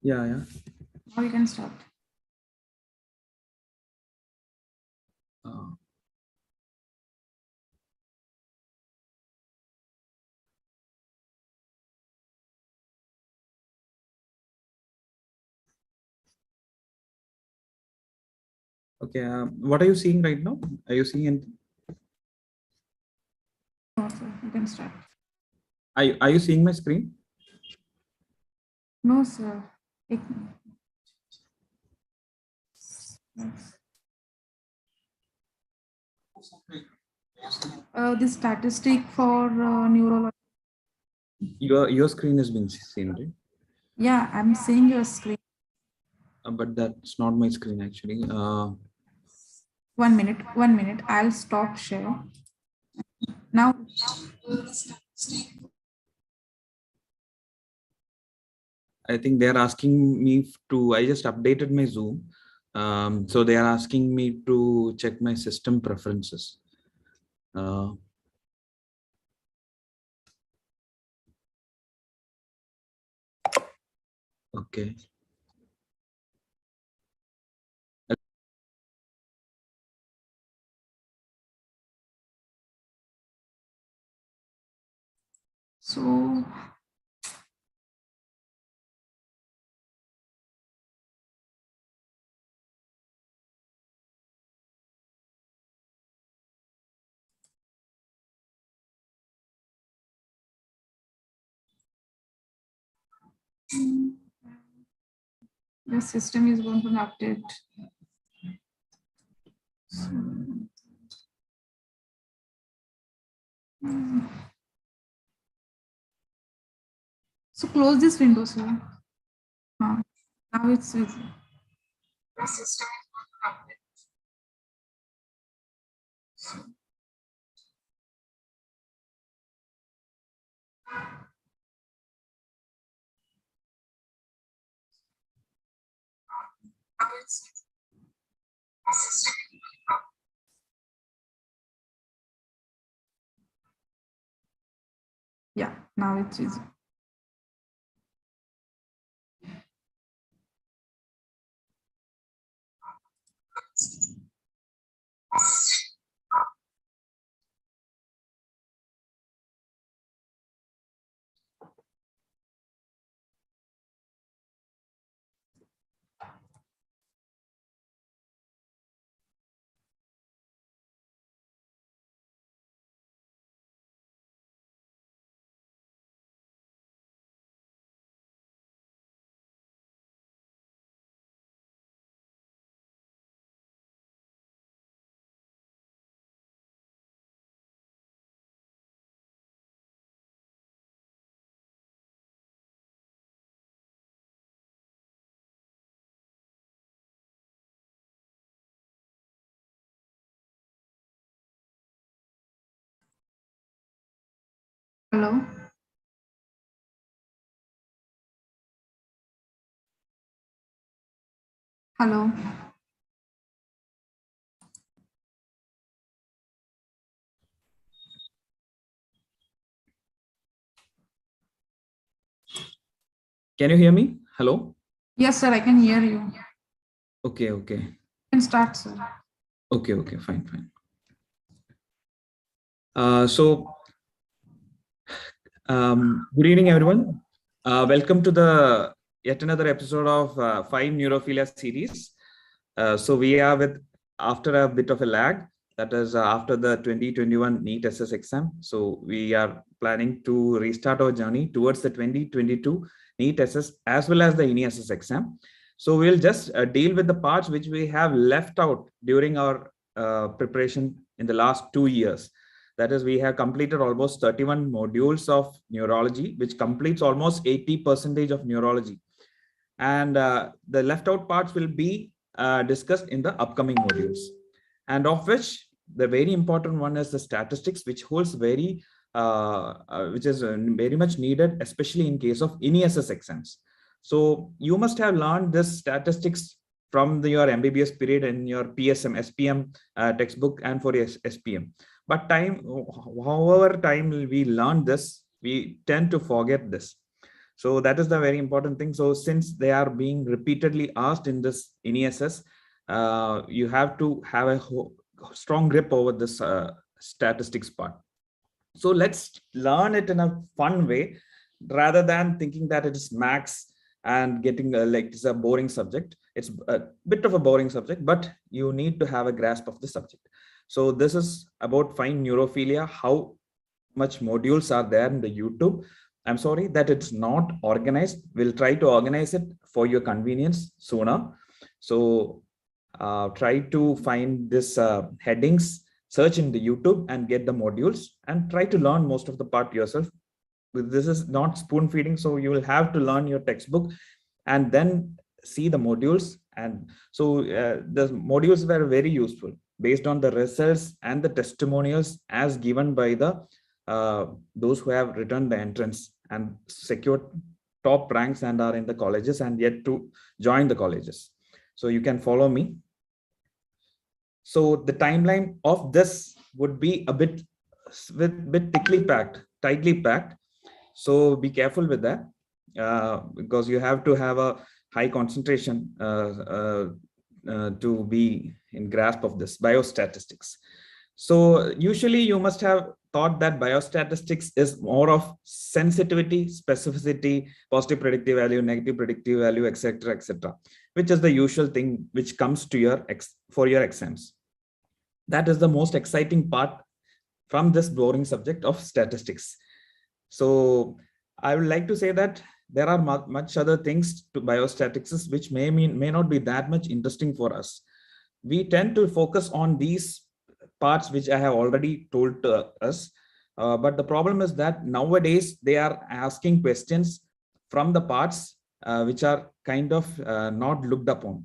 Yeah, yeah. Now you can start. Uh, okay. What are you seeing right now? Are you seeing anything? No, sir, you can start. Are you seeing my screen? No, sir. The statistic for neurology. Your screen has been seen, right? Yeah, I'm seeing your screen. But that's not my screen actually. 1 minute, 1 minute. I'll stop share. Now, I think they are asking me to. I just updated my Zoom, so they are asking me to check my system preferences. Okay. so your system is going to update. So close this window, sir. Now it's easy. The system is going to update. Now it's easy. The system is going to update. Yeah, now it's easy. Hello. Hello. Can you hear me? Hello. Yes, sir. I can hear you. Okay. Okay. You can start, sir. Okay. Okay. Fine. Fine. Good evening, everyone. Welcome to the yet another episode of 5 Neurophilia series. So we are with, after a bit of a lag, that is after the 2021 NEET SS exam. So we are planning to restart our journey towards the 2022 NEET SS as well as the NESS exam. So we'll just deal with the parts which we have left out during our preparation in the last 2 years. That is, we have completed almost 31 modules of neurology, which completes almost 80% of neurology. And the left out parts will be discussed in the upcoming modules. And of which the very important one is the statistics, which holds which is very much needed, especially in case of NESS exams. So you must have learned this statistics from your MBBS period in your PSM, SPM textbook and for SPM. But however time we learn this, we tend to forget this. So that is the very important thing. So since they are being repeatedly asked in this NESS, you have to have a strong grip over this statistics part. So let's learn it in a fun way rather than thinking that it is max and getting like it's a boring subject. It's a bit of a boring subject, but you need to have a grasp of the subject. So this is about fine neurophilia, how much modules are there in the YouTube. I'm sorry that it's not organized. We'll try to organize it for your convenience sooner. So try to find this headings, search in the YouTube and get the modules and try to learn most of the part yourself. This is not spoon feeding, so you will have to learn your textbook and then see the modules. And so the modules were very useful based on the results and the testimonials as given by the those who have returned the entrance and secured top ranks and are in the colleges and yet to join the colleges. So you can follow me. So the timeline of this would be a bit tightly packed. So be careful with that because you have to have a high concentration to be in grasp of this biostatistics. So usually you must have thought that biostatistics is more of sensitivity, specificity, positive predictive value, negative predictive value, etc., which is the usual thing which comes to your for your exams. That is the most exciting part from this boring subject of statistics. So I would like to say that there are much other things to biostatistics which may not be that much interesting for us. We tend to focus on these parts which I have already told to us. But the problem is that nowadays they are asking questions from the parts which are kind of not looked upon,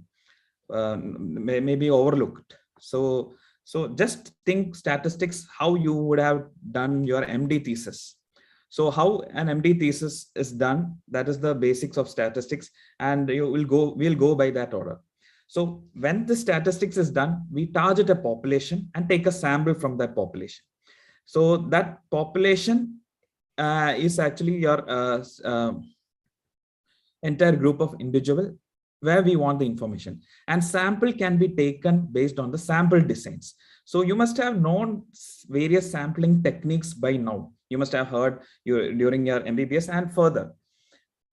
maybe overlooked. So just think statistics, how you would have done your MD thesis. So how an MD thesis is done, that is the basics of statistics, and we'll go by that order. So when the statistics is done, we target a population and take a sample from that population. So that population is actually your entire group of individual where we want the information, and sample can be taken based on the sample designs. So you must have known various sampling techniques by now. You must have heard during your MBBS and further.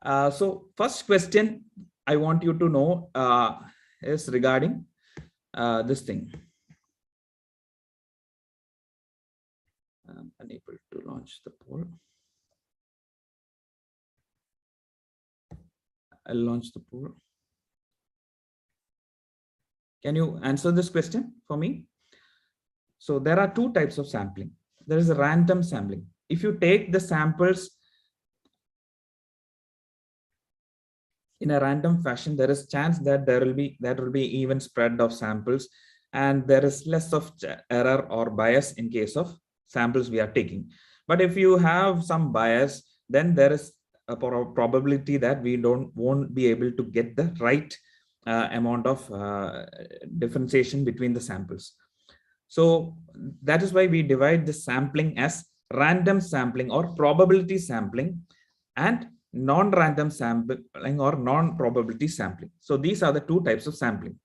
So first question I want you to know is regarding this thing. I'm unable to launch the poll. I'll launch the poll. Can you answer this question for me? So there are two types of sampling. There is a random sampling. If you take the samples in a random fashion, there is chance that there will be even spread of samples, and there is less of error or bias in case of samples we are taking. But if you have some bias, then there is a probability that we won't be able to get the right amount of differentiation between the samples. So that is why we divide the sampling as random sampling or probability sampling and non-random sampling or non-probability sampling. So these are the two types of sampling.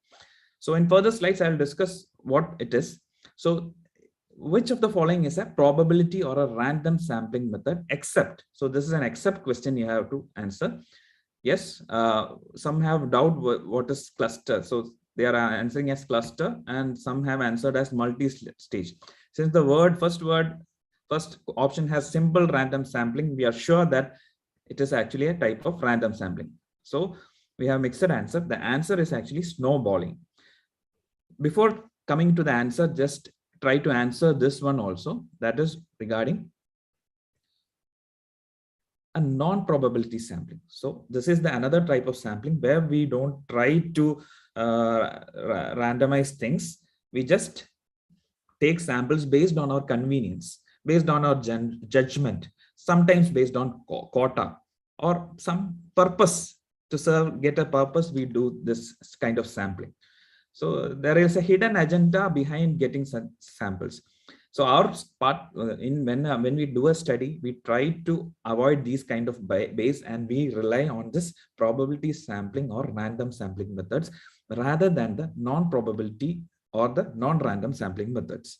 So in further slides, I will discuss what it is. So which of the following is a probability or a random sampling method except? So this is an except question you have to answer. Yes, some have doubt what is cluster. So they are answering as cluster, and some have answered as multi-stage. Since the first option has simple random sampling, we are sure that it is actually a type of random sampling. So we have mixed answer. The answer is actually snowballing. Before coming to the answer, just try to answer this one also. That is regarding a non-probability sampling. So this is the another type of sampling where we don't try to randomize things. We just take samples based on our convenience, based on our judgment, sometimes based on quota or some purpose to get a purpose. We do this kind of sampling. So there is a hidden agenda behind getting such samples. So our part when we do a study, we try to avoid these kind of base, and we rely on this probability sampling or random sampling methods rather than the non-probability or the non-random sampling methods.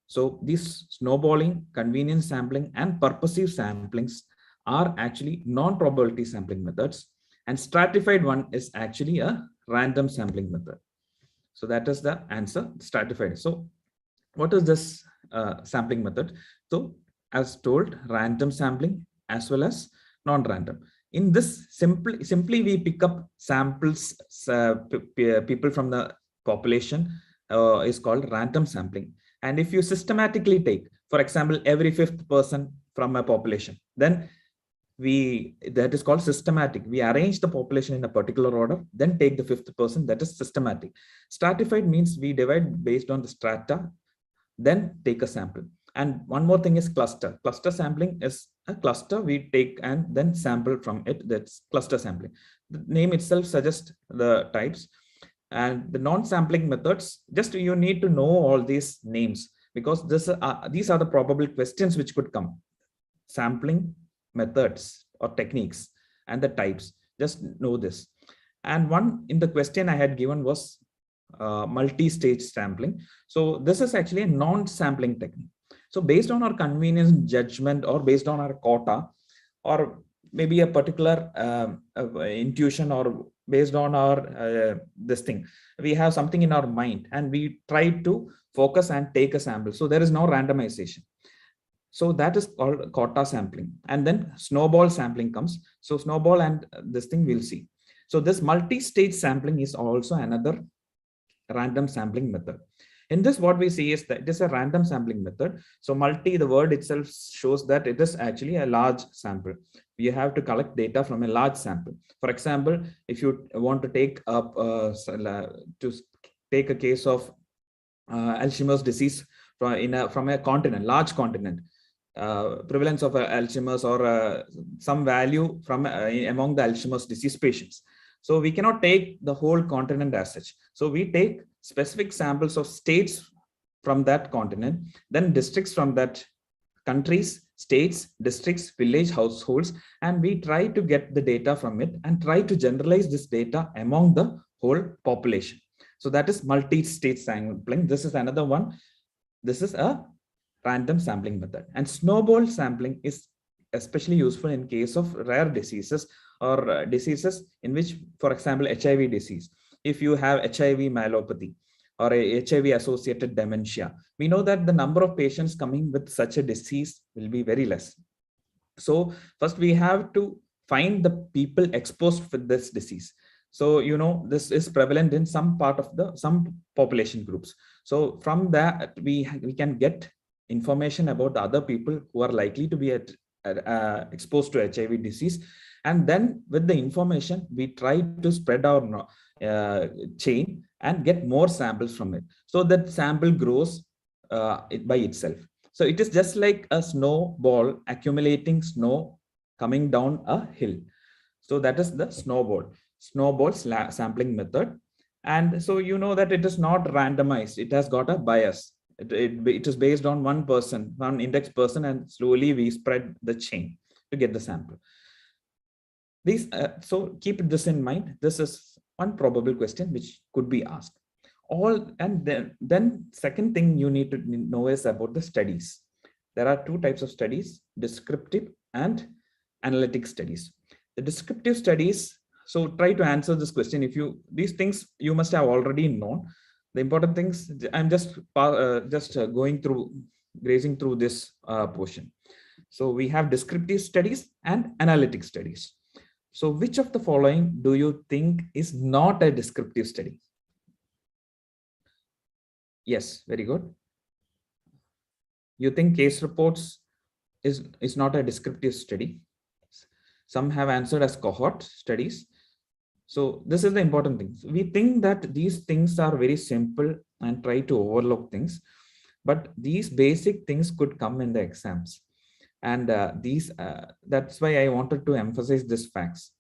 So these snowballing, convenience sampling, and purposive samplings are actually non-probability sampling methods, and stratified one is actually a random sampling method. So that is the answer, stratified. So what is this sampling method? So as told, random sampling as well as non-random. In this, simply we pick up samples, people from the population is called random sampling. And if you systematically take, for example, every fifth person from a population, then that is called systematic. We arrange the population in a particular order, then take the fifth person, that is systematic. Stratified means we divide based on the strata, then take a sample. And one more thing is cluster. Cluster sampling is a cluster we take and then sample from it. That's cluster sampling. The name itself suggests the types. And the non-sampling methods, just you need to know all these names, because these are the probable questions which could come. Sampling methods or techniques and the types, just know this. And one in the question I had given was multi-stage sampling. So this is actually a non-sampling technique. So based on our convenience judgment, or based on our quota, or maybe a particular intuition, or based on our this thing, we have something in our mind and we try to focus and take a sample. So there is no randomization. So that is called quota sampling. And then snowball sampling comes. So snowball and this thing we'll see. So this multi-stage sampling is also another random sampling method. In this, what we see is that it is a random sampling method. So multi, the word itself shows that it is actually a large sample. You have to collect data from a large sample. For example, if you want to take up to take a case of Alzheimer's disease from a continent, large continent, prevalence of Alzheimer's, or some value from among the Alzheimer's disease patients. So we cannot take the whole continent as such. So we take specific samples of states from that continent, then districts from that, countries, states, districts, village, households, and we try to get the data from it and try to generalize this data among the whole population. So that is multi-stage sampling. This is another one. This is a random sampling method. And snowball sampling is especially useful in case of rare diseases, or diseases in which, for example, HIV disease. If you have HIV myelopathy or a HIV associated dementia, we know that the number of patients coming with such a disease will be very less. So first we have to find the people exposed with this disease. So, you know, this is prevalent in some part of some population groups. So from that, we can get information about the other people who are likely to be exposed to HIV disease. And then with the information, we try to spread our chain and get more samples from it. So that sample grows by itself. So it is just like a snowball accumulating snow coming down a hill. So that is the snowball sampling method. And so you know that it is not randomized. It has got a bias. It is based on one person, one index person, and slowly we spread the chain to get the sample. So keep this in mind. This is one probable question which could be asked. And then second thing you need to know is about the studies. There are two types of studies: descriptive and analytic studies. The descriptive studies, so try to answer this question. These things you must have already known. The important things, I'm just grazing through this portion. So we have descriptive studies and analytic studies. So which of the following do you think is not a descriptive study? Yes, very good. You think case reports is not a descriptive study. Some have answered as cohort studies. So this is the important thing. We think that these things are very simple and try to overlook things, but these basic things could come in the exams. And that's why I wanted to emphasize these facts,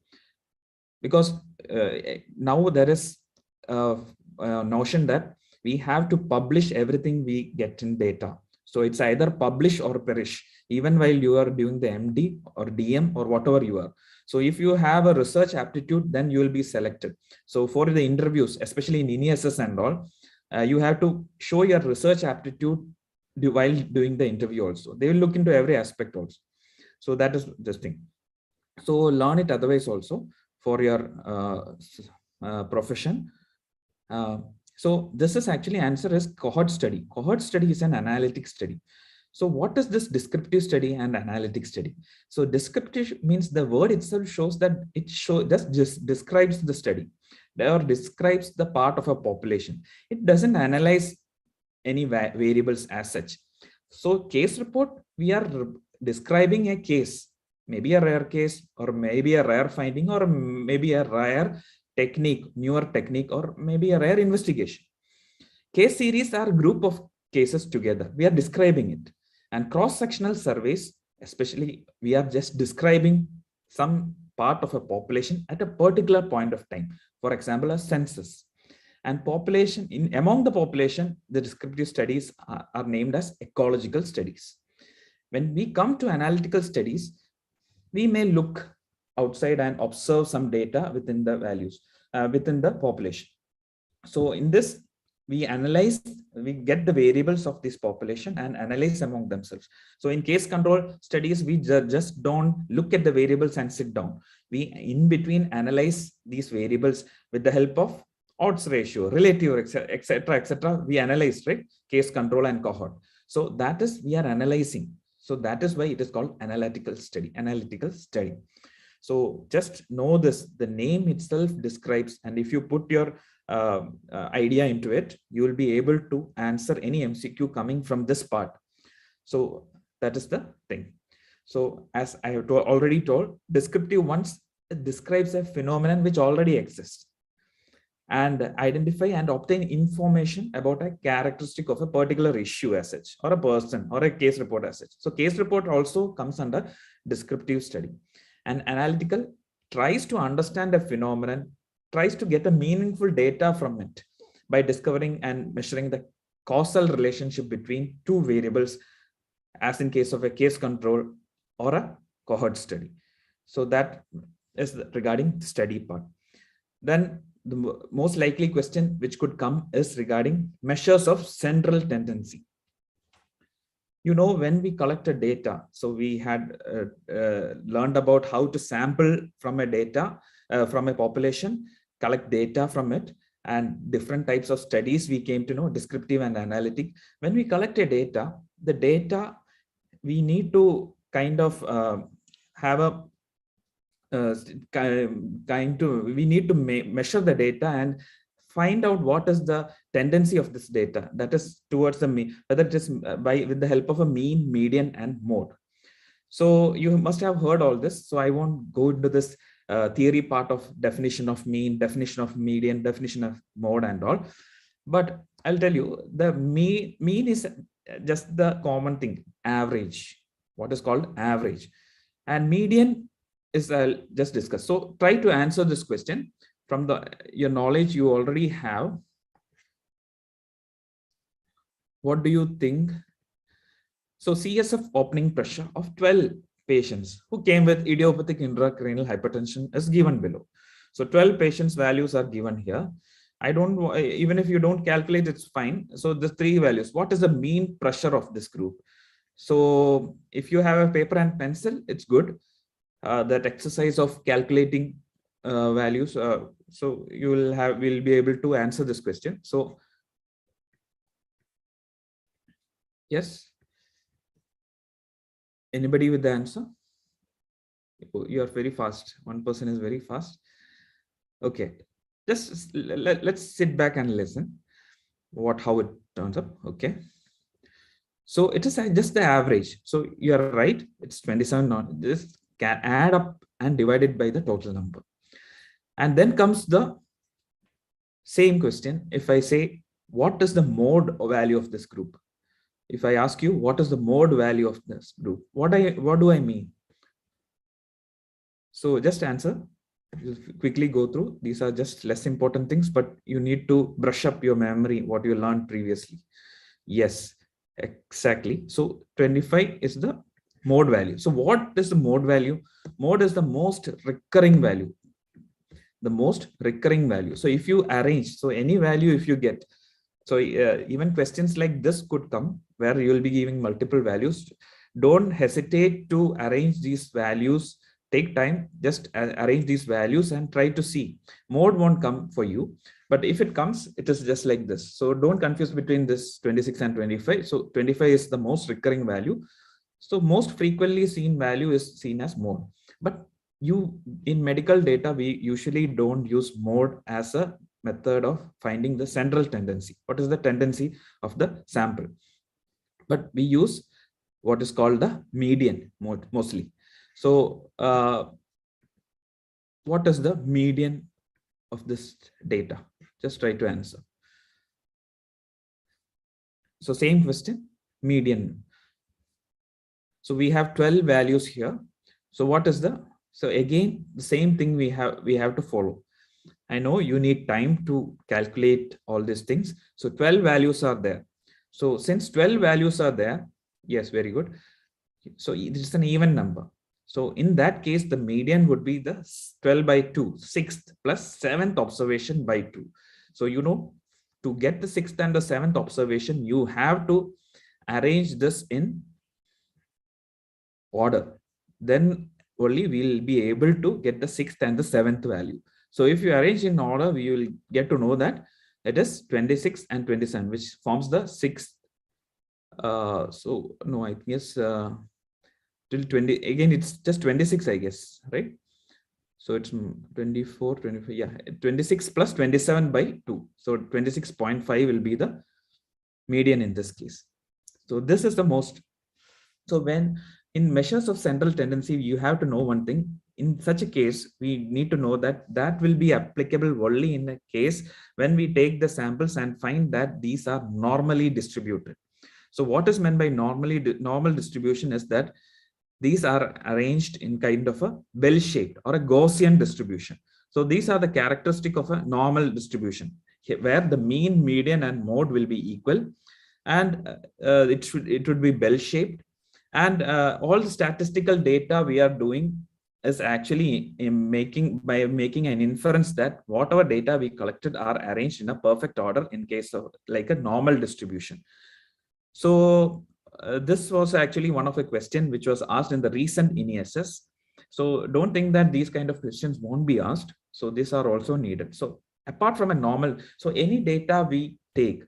because now there is a notion that we have to publish everything we get in data. So it's either publish or perish, even while you are doing the MD or DM or whatever you are. So if you have a research aptitude, then you will be selected. So for the interviews, especially in INESS and all, you have to show your research aptitude while doing the interview also. They will look into every aspect also. So that is this thing. So learn it otherwise also for your profession. So this is actually answer is cohort study. Cohort study is an analytic study. So what is this descriptive study and analytic study? So descriptive means the word itself shows that it just describes the study or describes the part of a population. It doesn't analyze any variables as such. So case report, we are describing a case, maybe a rare case or maybe a rare finding or maybe a rare technique, newer technique, or maybe a rare investigation. Case series are a group of cases together. We are describing it. And cross-sectional surveys, especially, we are just describing some part of a population at a particular point of time. For example, a census. And population, among the population, the descriptive studies are named as ecological studies. When we come to analytical studies, we may look outside and observe some data within the values, within the population. So in this, we analyze, we get the variables of this population and analyze among themselves. So in case control studies, we just don't look at the variables and sit down. We in between analyze these variables with the help of odds ratio, relative, etc. We analyze, right? Case control and cohort. So that is, we are analyzing. So that is why it is called analytical study. So just know this, the name itself describes, and if you put your idea into it, you will be able to answer any MCQ coming from this part. So that is the thing. So as I have already told, descriptive ones describes a phenomenon which already exists and identify and obtain information about a characteristic of a particular issue as such, or a person, or a case report as such. So case report also comes under descriptive study. And analytical tries to understand a phenomenon, tries to get a meaningful data from it by discovering and measuring the causal relationship between two variables, as in case of a case control or a cohort study. So that is regarding the study part. Then the most likely question which could come is regarding measures of central tendency. You know, when we collected data, so we had learned about how to sample from a data, from a population, collect data from it, and different types of studies we came to know, descriptive and analytic. When we collect a data, the data, we need to kind of have a we need to measure the data and find out what is the tendency of this data, that is towards the mean, whether it is with the help of a mean, median, and mode. So you must have heard all this, so I won't go into this theory part of definition of mean, definition of median, definition of mode and all, but I'll tell you, the mean is just the common thing, average, what is called average, and median is just discussed. So try to answer this question from your knowledge you already have. What do you think? So CSF opening pressure of 12 patients who came with idiopathic intracranial hypertension is given below. So 12 patients values are given here. I don't, even if you don't calculate, it's fine. So the three values, what is the mean pressure of this group? So if you have a paper and pencil, it's good. That exercise of calculating values, so you will be able to answer this question. So yes, anybody with the answer? You are very fast. One person is very fast. Okay, just let's sit back and listen how it turns up. Okay, so it is just the average. So you are right, it's 27. Not this can add up and divided by the total number. And then comes the same question. If I say, what is the mode value of this group? If I ask you, what is the mode value of this group? What do I mean? So just answer. Just quickly go through. These are just less important things, but you need to brush up your memory, what you learned previously. Yes. Exactly. So 25 is the mode value. So what is the mode value? Mode is the most recurring value. The most recurring value. So if you arrange, so any value if you get, so even questions like this could come where you will be giving multiple values. Don't hesitate to arrange these values. Take time, just arrange these values and try to see. Mode won't come for you, but if it comes, it is just like this. So don't confuse between this 26 and 25. So 25 is the most recurring value. So most frequently seen value is seen as mode. But you in medical data, we usually don't use mode as a method of finding the central tendency. What is the tendency of the sample? But we use what is called the median mostly. So what is the median of this data? Just try to answer. So same question, median. So we have 12 values here. So what is the, so again, the same thing we have to follow. I know you need time to calculate all these things. So 12 values are there. So since 12 values are there, yes, very good. So it is an even number. So in that case, the median would be the 12 by 2, 6th plus 7th observation by 2. So, you know, to get the 6th and the 7th observation, you have to arrange this in order. Then only we will be able to get the 6th and the 7th value. So if you arrange in order, we will get to know that it is 26 and 27, which forms the 6th. So no, I guess till 20, again, it's just 26, I guess, right? So it's 24, 25, yeah, 26 plus 27 by 2. So 26.5 will be the median in this case. So this is the most. So when in measures of central tendency, you have to know one thing. In such a case, we need to know that that will be applicable only in a case when we take the samples and find that these are normally distributed. So what is meant by normal distribution is that these are arranged in kind of a bell-shaped or a Gaussian distribution. So these are the characteristic of a normal distribution where the mean, median, and mode will be equal, and it would be bell-shaped. And all the statistical data we are doing is actually making an inference that whatever data we collected are arranged in a perfect order in case of like a normal distribution. So this was actually one of a question which was asked in the recent NESS. So don't think that these kind of questions won't be asked. So these are also needed. So apart from a normal, so any data we take,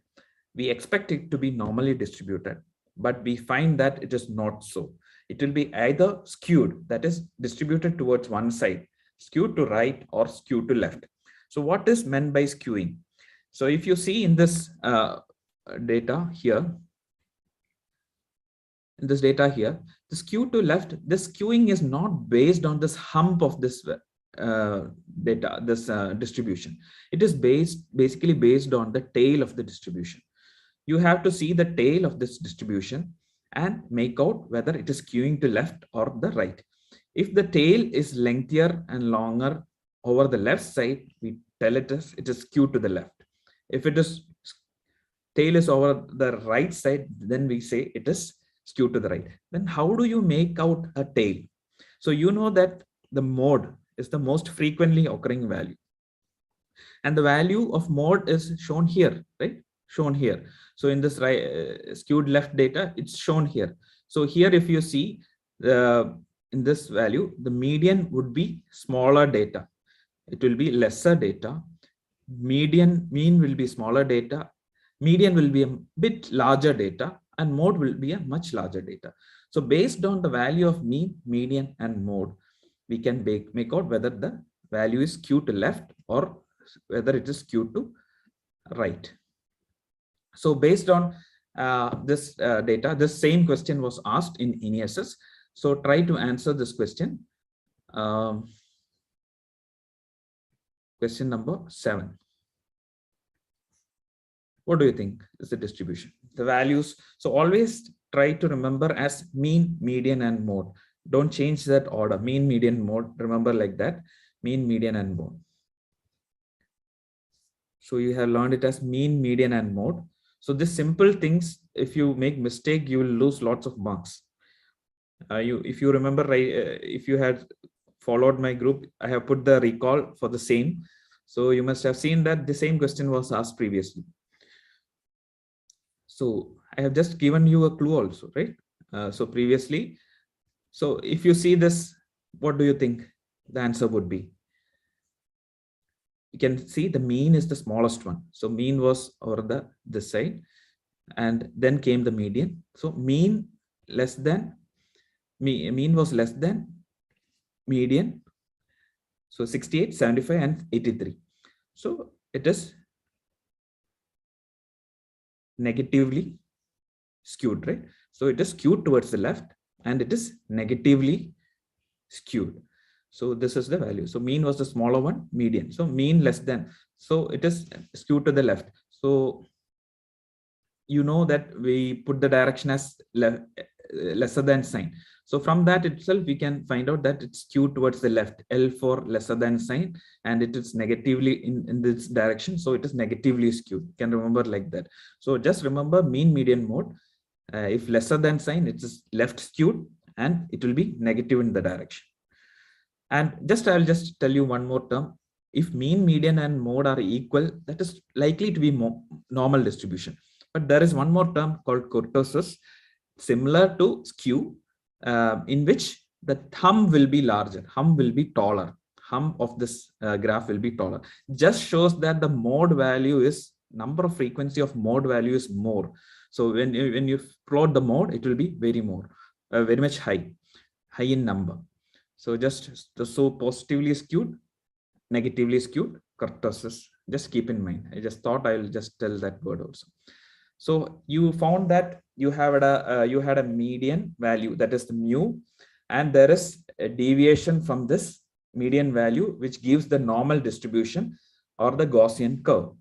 we expect it to be normally distributed, but we find that it is not so. It will be either skewed, that is distributed towards one side, skewed to right, or skewed to left. So what is meant by skewing? So if you see in this data here, the skew to left, this skewing is not based on this hump of this data, this distribution. It is basically based on the tail of the distribution. You have to see the tail of this distribution and make out whether it is skewing to left or the right. If the tail is lengthier and longer over the left side, we tell it is skewed to the left. If it is tail is over the right side, then we say it is skewed to the right. Then how do you make out a tail? So you know that the mode is the most frequently occurring value. And the value of mode is shown here, right? Shown here. So in this skewed left data, it's shown here. So here, if you see in this value, the median would be smaller data. It will be lesser data. Mean will be smaller data. Median will be a bit larger data, and mode will be a much larger data. So based on the value of mean, median, and mode, we can make out whether the value is skewed to left or whether it is skewed to right. So based on this data, this same question was asked in NESS. So try to answer this question. Question number 7. What do you think is the distribution? The values. So always try to remember as mean, median, and mode. Don't change that order. Mean, median, mode. Remember like that. Mean, median, and mode. So you have learned it as mean, median, and mode. So this simple things, if you make mistake, you will lose lots of marks. If you remember, right, if you had followed my group, I have put the recall for the same. So you must have seen that the same question was asked previously. So I have just given you a clue also, right? So previously, so if you see this, what do you think the answer would be? You can see the mean is the smallest one. So mean was over this side, and then came the median. So mean less than, mean was less than median. So 68, 75, and 83. So it is negatively skewed, right? So it is skewed towards the left, and it is negatively skewed. So this is the value. So mean was the smaller one, median. So mean less than. So it is skewed to the left. So you know that we put the direction as lesser than sign. So from that itself, we can find out that it's skewed towards the left, L for lesser than sign, and it is negatively in this direction. So it is negatively skewed. You can remember like that. So just remember mean median mode. If lesser than sign, it is left skewed, and it will be negative in the direction. And I'll just tell you one more term. If mean, median, and mode are equal, that is likely to be normal distribution. But there is one more term called kurtosis, similar to skew, in which the thumb will be larger, hum will be taller, hum of this graph will be taller. Just shows that the mode value is, number of frequency of mode value is more. So when you plot the mode, it will be very much high in number. So so positively skewed, negatively skewed, kurtosis. Just keep in mind. I just thought I'll just tell that word also. So you found that you had a median value, that is the mu, and there is a deviation from this median value, which gives the normal distribution or the Gaussian curve.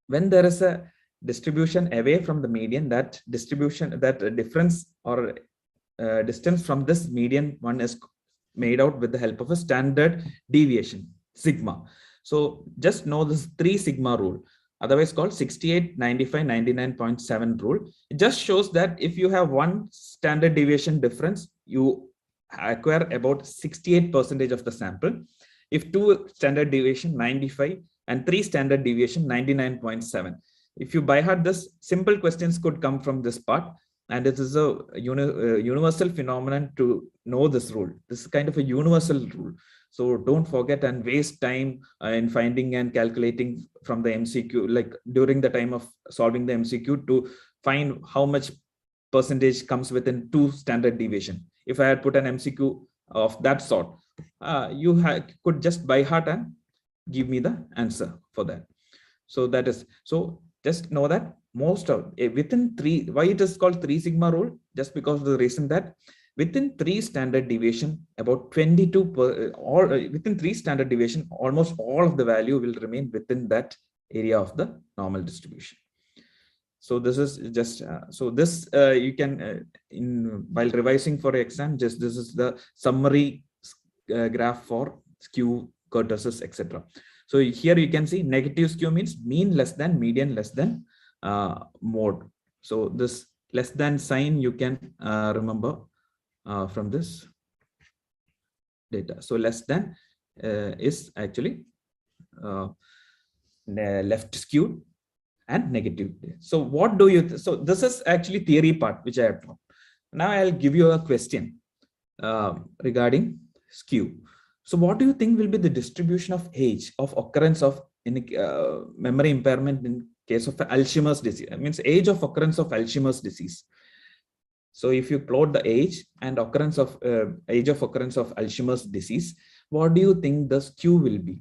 When there is a distribution away from the median, that difference or distance from this median one is made out with the help of a standard deviation, sigma. So just know this 3 sigma rule, otherwise called 68, 95, 99.7 rule. It just shows that if you have one standard deviation difference, you acquire about 68% of the sample. If 2 standard deviation, 95, and 3 standard deviation, 99.7. If you by heart this, simple questions could come from this part. And it is a universal phenomenon to know this rule. This is kind of a universal rule. So don't forget and waste time in finding and calculating from the MCQ, like during the time of solving the MCQ, to find how much percentage comes within 2 standard deviation. If I had put an MCQ of that sort, you could just by heart and give me the answer for that. So that is, so just know that most of within 3, why it is called 3 sigma rule, just because of the reason that within 3 standard deviation, about 22 or within 3 standard deviation, almost all of the value will remain within that area of the normal distribution. So this is just so this you can while revising for exam, just this is the summary graph for skew, kurtosis, etc. So here you can see negative skew means mean less than, median less than, mode. So this less than sign you can remember from this data. So less than is actually left skewed and negative. So what do you, so this is actually theory part which I have taught. Now I'll give you a question regarding skew. So what do you think will be the distribution of age of occurrence of memory impairment in case of Alzheimer's disease? It means age of occurrence of Alzheimer's disease. So if you plot the age and occurrence of age of occurrence of Alzheimer's disease, what do you think the skew will be?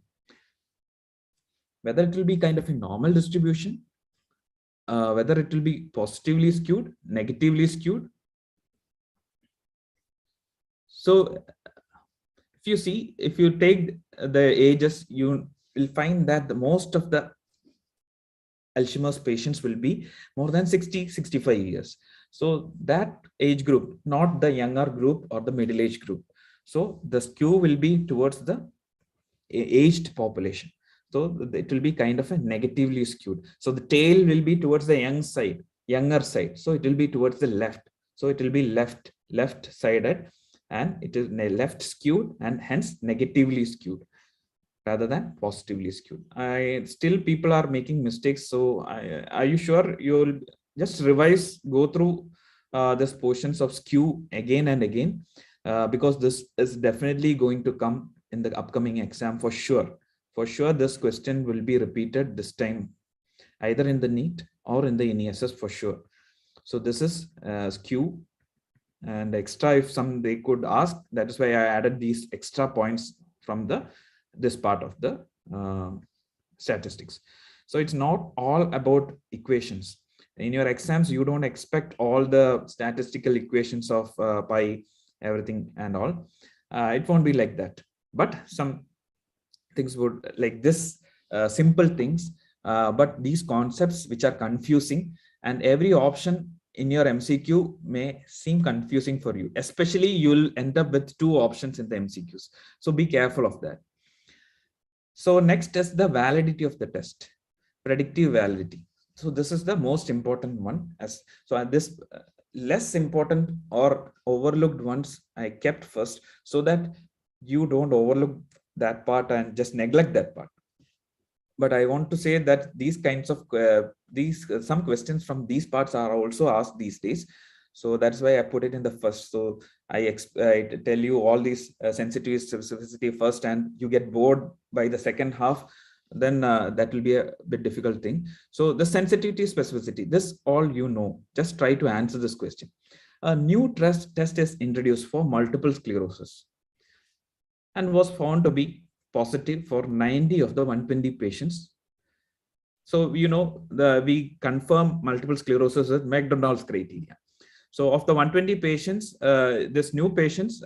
Whether it will be kind of a normal distribution, whether it will be positively skewed, negatively skewed. So if you see, if you take the ages, you will find that the most of the Alzheimer's patients will be more than 60, 65 years. So that age group, not the younger group or the middle age group. So the skew will be towards the aged population. So it will be kind of a negatively skewed. So the tail will be towards the younger side. So it will be towards the left. So it will be left sided, and it is left skewed and hence negatively skewed rather than positively skewed. Still people are making mistakes. So are you sure you'll just revise, go through this portions of skew again and again, because this is definitely going to come in the upcoming exam for sure. For sure, this question will be repeated this time, either in the NEET or in the NESS for sure. So this is skew, and extra if they could ask. That is why I added these extra points from this part of the statistics. So it's not all about equations. In your exams, you don't expect all the statistical equations of pi, everything and all. It won't be like that. But some things would like this, simple things, but these concepts which are confusing, and every option in your MCQ may seem confusing for you. Especially you'll end up with 2 options in the MCQs. So be careful of that. So next is the validity of the test, predictive validity. So this is the most important one. This less important or overlooked ones I kept first, so that you don't overlook that part and just neglect that part. But I want to say that these kinds of some questions from these parts are also asked these days. So that's why I put it in the first. So I tell you all these sensitivity, specificity first, and you get bored by the second half, then that will be a bit difficult thing. So the sensitivity, specificity, this all you know. Just try to answer this question. A new test is introduced for multiple sclerosis and was found to be positive for 90 of the 120 patients. So, you know, we confirm multiple sclerosis with McDonald's criteria. So of the 120 patients, this new patients,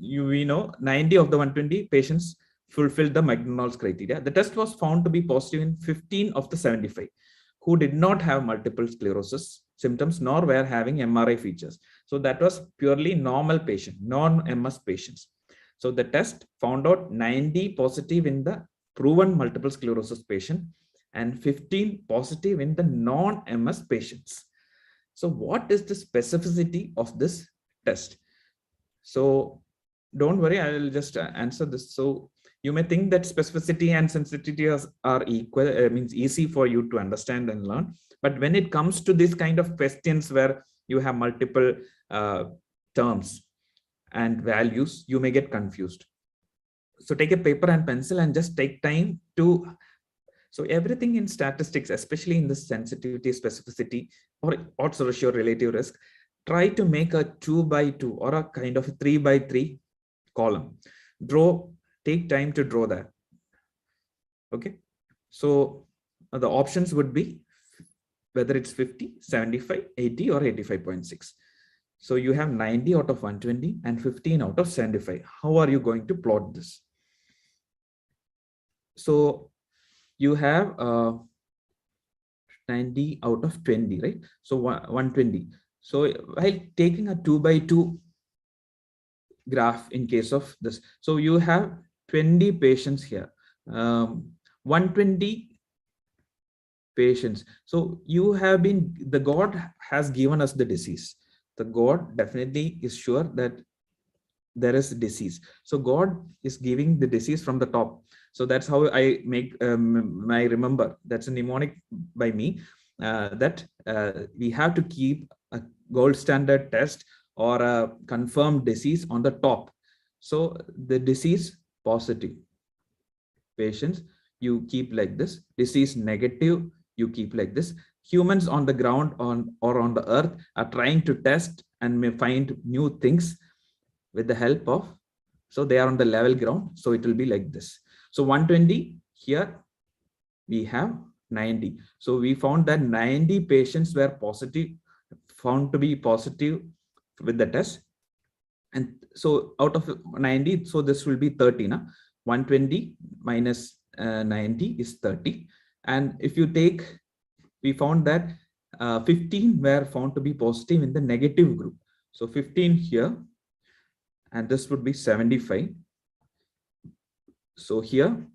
we know 90 of the 120 patients fulfilled the McDonald's criteria. The test was found to be positive in 15 of the 75 who did not have multiple sclerosis symptoms nor were having MRI features. So that was purely normal patient, non-MS patients. So the test found out 90 positive in the proven multiple sclerosis patient and 15 positive in the non-MS patients. So what is the specificity of this test? So don't worry, I will just answer this. So you may think that specificity and sensitivity are equal, means easy for you to understand and learn. But when it comes to this kind of questions where you have multiple terms and values, you may get confused. So take a paper and pencil and just take time to. So everything in statistics, especially in the sensitivity, specificity, or odds ratio, relative risk, try to make a 2 by 2 or a kind of 3 by 3 column. Take time to draw that. Okay. So the options would be whether it's 50, 75, 80, or 85.6. So you have 90 out of 120 and 15 out of 75. How are you going to plot this? So you have 90 out of 20, right? So 120. So while taking a 2 by 2 graph in case of this, so you have 20 patients here, 120 patients. So you have been, the God has given us the disease. The God definitely is sure that there is disease. So God is giving the disease from the top. So that's how I make I remember, that's a mnemonic by me, that we have to keep a gold standard test or a confirmed disease on the top. So the disease positive patients, you keep like this. Disease negative, you keep like this. Humans on the ground or on the earth are trying to test and may find new things with the help of, so they are on the level ground. So it will be like this. So 120 here, we have 90. So we found that 90 patients were positive, found to be positive with the test. And so out of 90, so this will be 30. 120 minus 90 is 30. And if you take, we found that 15 were found to be positive in the negative group. So 15 here, and this would be 75. So here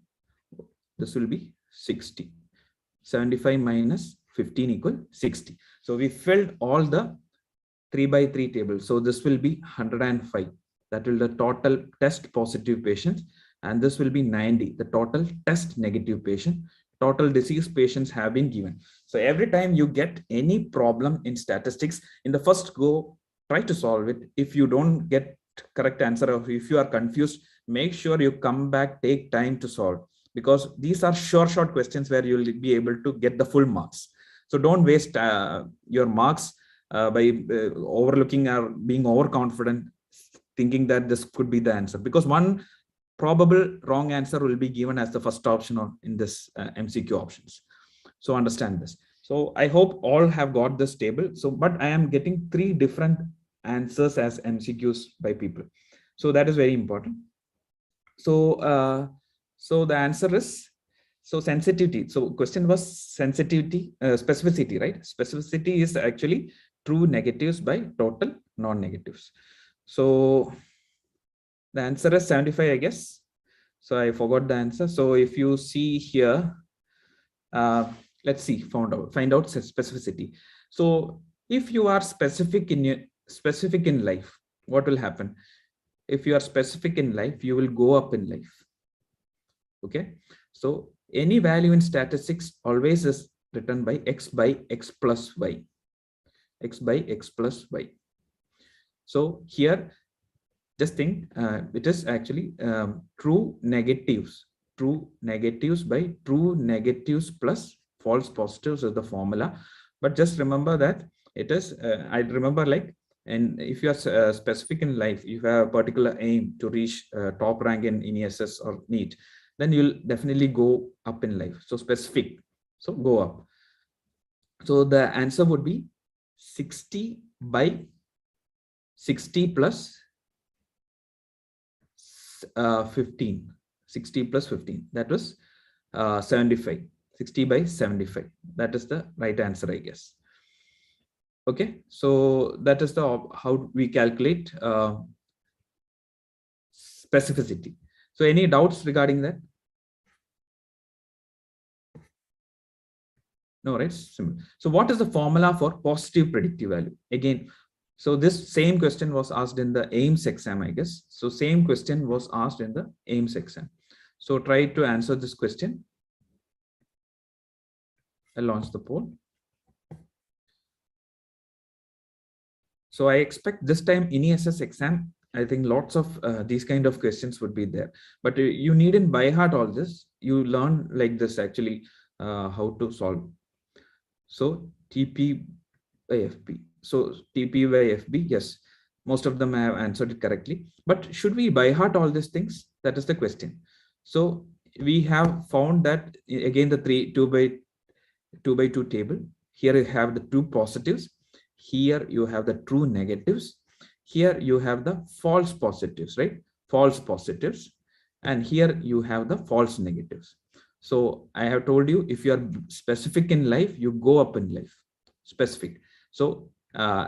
this will be 60. 75 minus 15 equal 60. So we filled all the 3 by 3 tables. So this will be 105. That will the total test positive patients. And this will be 90, the total test negative patient. Total disease patients have been given. So every time you get any problem in statistics, in the first go, try to solve it. If you don't get correct answer, or if you are confused, make sure you come back, take time to solve, because these are short questions where you'll be able to get the full marks. So don't waste your marks by overlooking or being overconfident, thinking that this could be the answer, because one probable wrong answer will be given as the first option in this MCQ options. So understand this. So I hope all have got this table. So, but I am getting 3 different answers as MCQs by people. So that is very important. So, so the answer is, so sensitivity. So question was sensitivity, specificity, right? Specificity is actually true negatives by total non-negatives. So the answer is 75, I guess. So I forgot the answer. So if you see here, let's see, find out specificity. So if you are specific in life, what will happen? If you are specific in life, you will go up in life. Okay. So any value in statistics always is written by x plus y. X by x plus y. So here, just think, it is actually true negatives by true negatives plus false positives is the formula. But just remember that it is, I remember, like, and if you are specific in life, if you have a particular aim to reach top rank in ESS or NEET, then you'll definitely go up in life. So specific, so go up. So the answer would be 60 by 60 plus 15. 60 plus 15, that was 75. 60 by 75, that is the right answer, I guess. Okay, so that is the how we calculate specificity. So any doubts regarding that? No, right? Simple. So what is the formula for positive predictive value? Again, so this same question was asked in the AIMS exam, I guess. So same question was asked in the AIMS exam. So try to answer this question. I'll launch the poll. So I expect this time in ESS exam, I think lots of these kind of questions would be there. But you needn't by heart all this. You learn like this actually how to solve. So TP by FB. So TP by FB, yes, most of them have answered it correctly. But should we by heart all these things? That is the question. So we have found that again the 2 by 2 table. Here you have the two positives. Here you have the true negatives. Here you have the false positives, right? False positives. And here you have the false negatives. So I have told you, if you are specific in life, you go up in life. Specific. So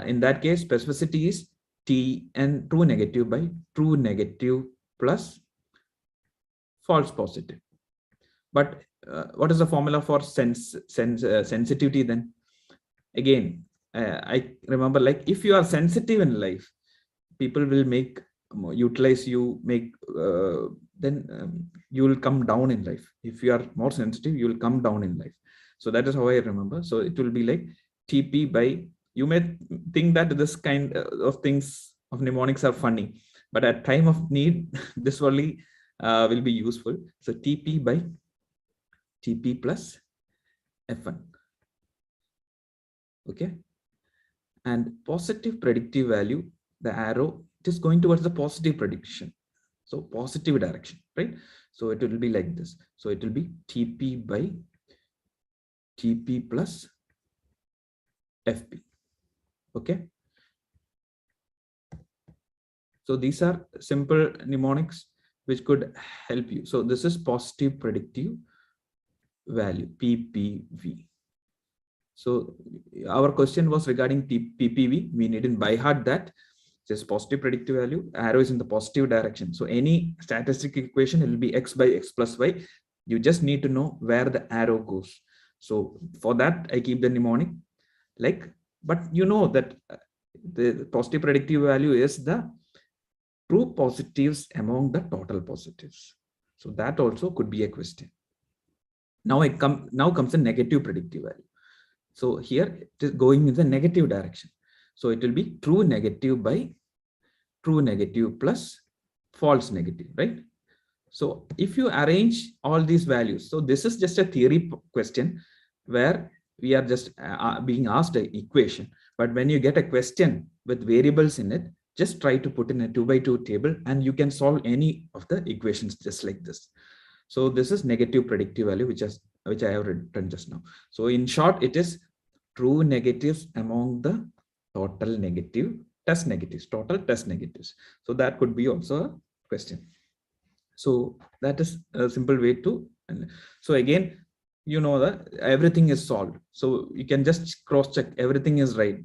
in that case, specificity is T and true negative by true negative plus false positive. But what is the formula for sensitivity then? Again, I remember, like, if you are sensitive in life, people will utilize you, then you will come down in life. If you are more sensitive, you will come down in life. So that is how I remember. So it will be like TP by, you may think that this kind of things of mnemonics are funny, but at time of need, this only will be useful. So TP by TP plus F1. Okay. And positive predictive value, the arrow, it is going towards the positive prediction. So positive direction, right? So it will be like this. So it will be TP by TP plus FP. Okay. So these are simple mnemonics which could help you. So this is positive predictive value, PPV. So our question was regarding PPV. We needn't by heart that. Just positive predictive value, arrow is in the positive direction. So any statistic equation, it will be x by x plus y. You just need to know where the arrow goes. So for that, I keep the mnemonic like, but you know that the positive predictive value is the true positives among the total positives. So that also could be a question. Now comes the negative predictive value. So here it is going in the negative direction. So it will be true negative by true negative plus false negative, right? So if you arrange all these values, so this is just a theory question where we are just being asked an equation. But when you get a question with variables in it, just try to put in a 2x2 table and you can solve any of the equations just like this. So this is negative predictive value, which I have written just now. So in short, it is true negatives among the total negative test negatives, total test negatives. So that could be also a question. So that is a simple way to. So again, you know that everything is solved. So you can just cross check everything is right?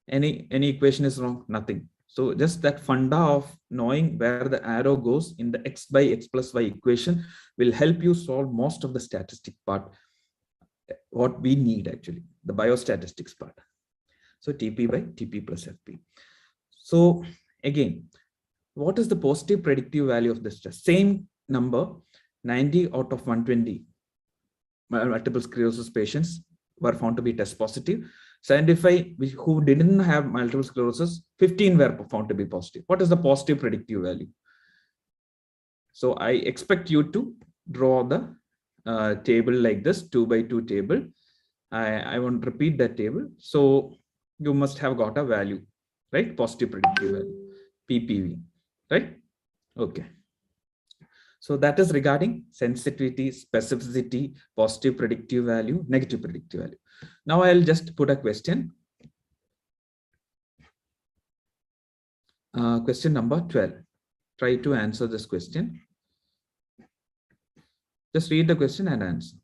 Any equation is wrong, nothing. So just that funda of knowing where the arrow goes in the x by x plus y equation will help you solve most of the statistic part, what we need actually, the biostatistics part. So TP by TP plus FP. So again, what is the positive predictive value of this test? Same number, 90 out of 120 multiple sclerosis patients were found to be test positive. 75 who didn't have multiple sclerosis, 15 were found to be positive. What is the positive predictive value? So I expect you to draw the table like this, 2x2 table. I won't repeat that table. So you must have got a value, right? Positive predictive value, PPV, right? Okay. So that is regarding sensitivity, specificity, positive predictive value, negative predictive value. Now I'll just put a question. Question number 12. Try to answer this question. Just read the question and answer.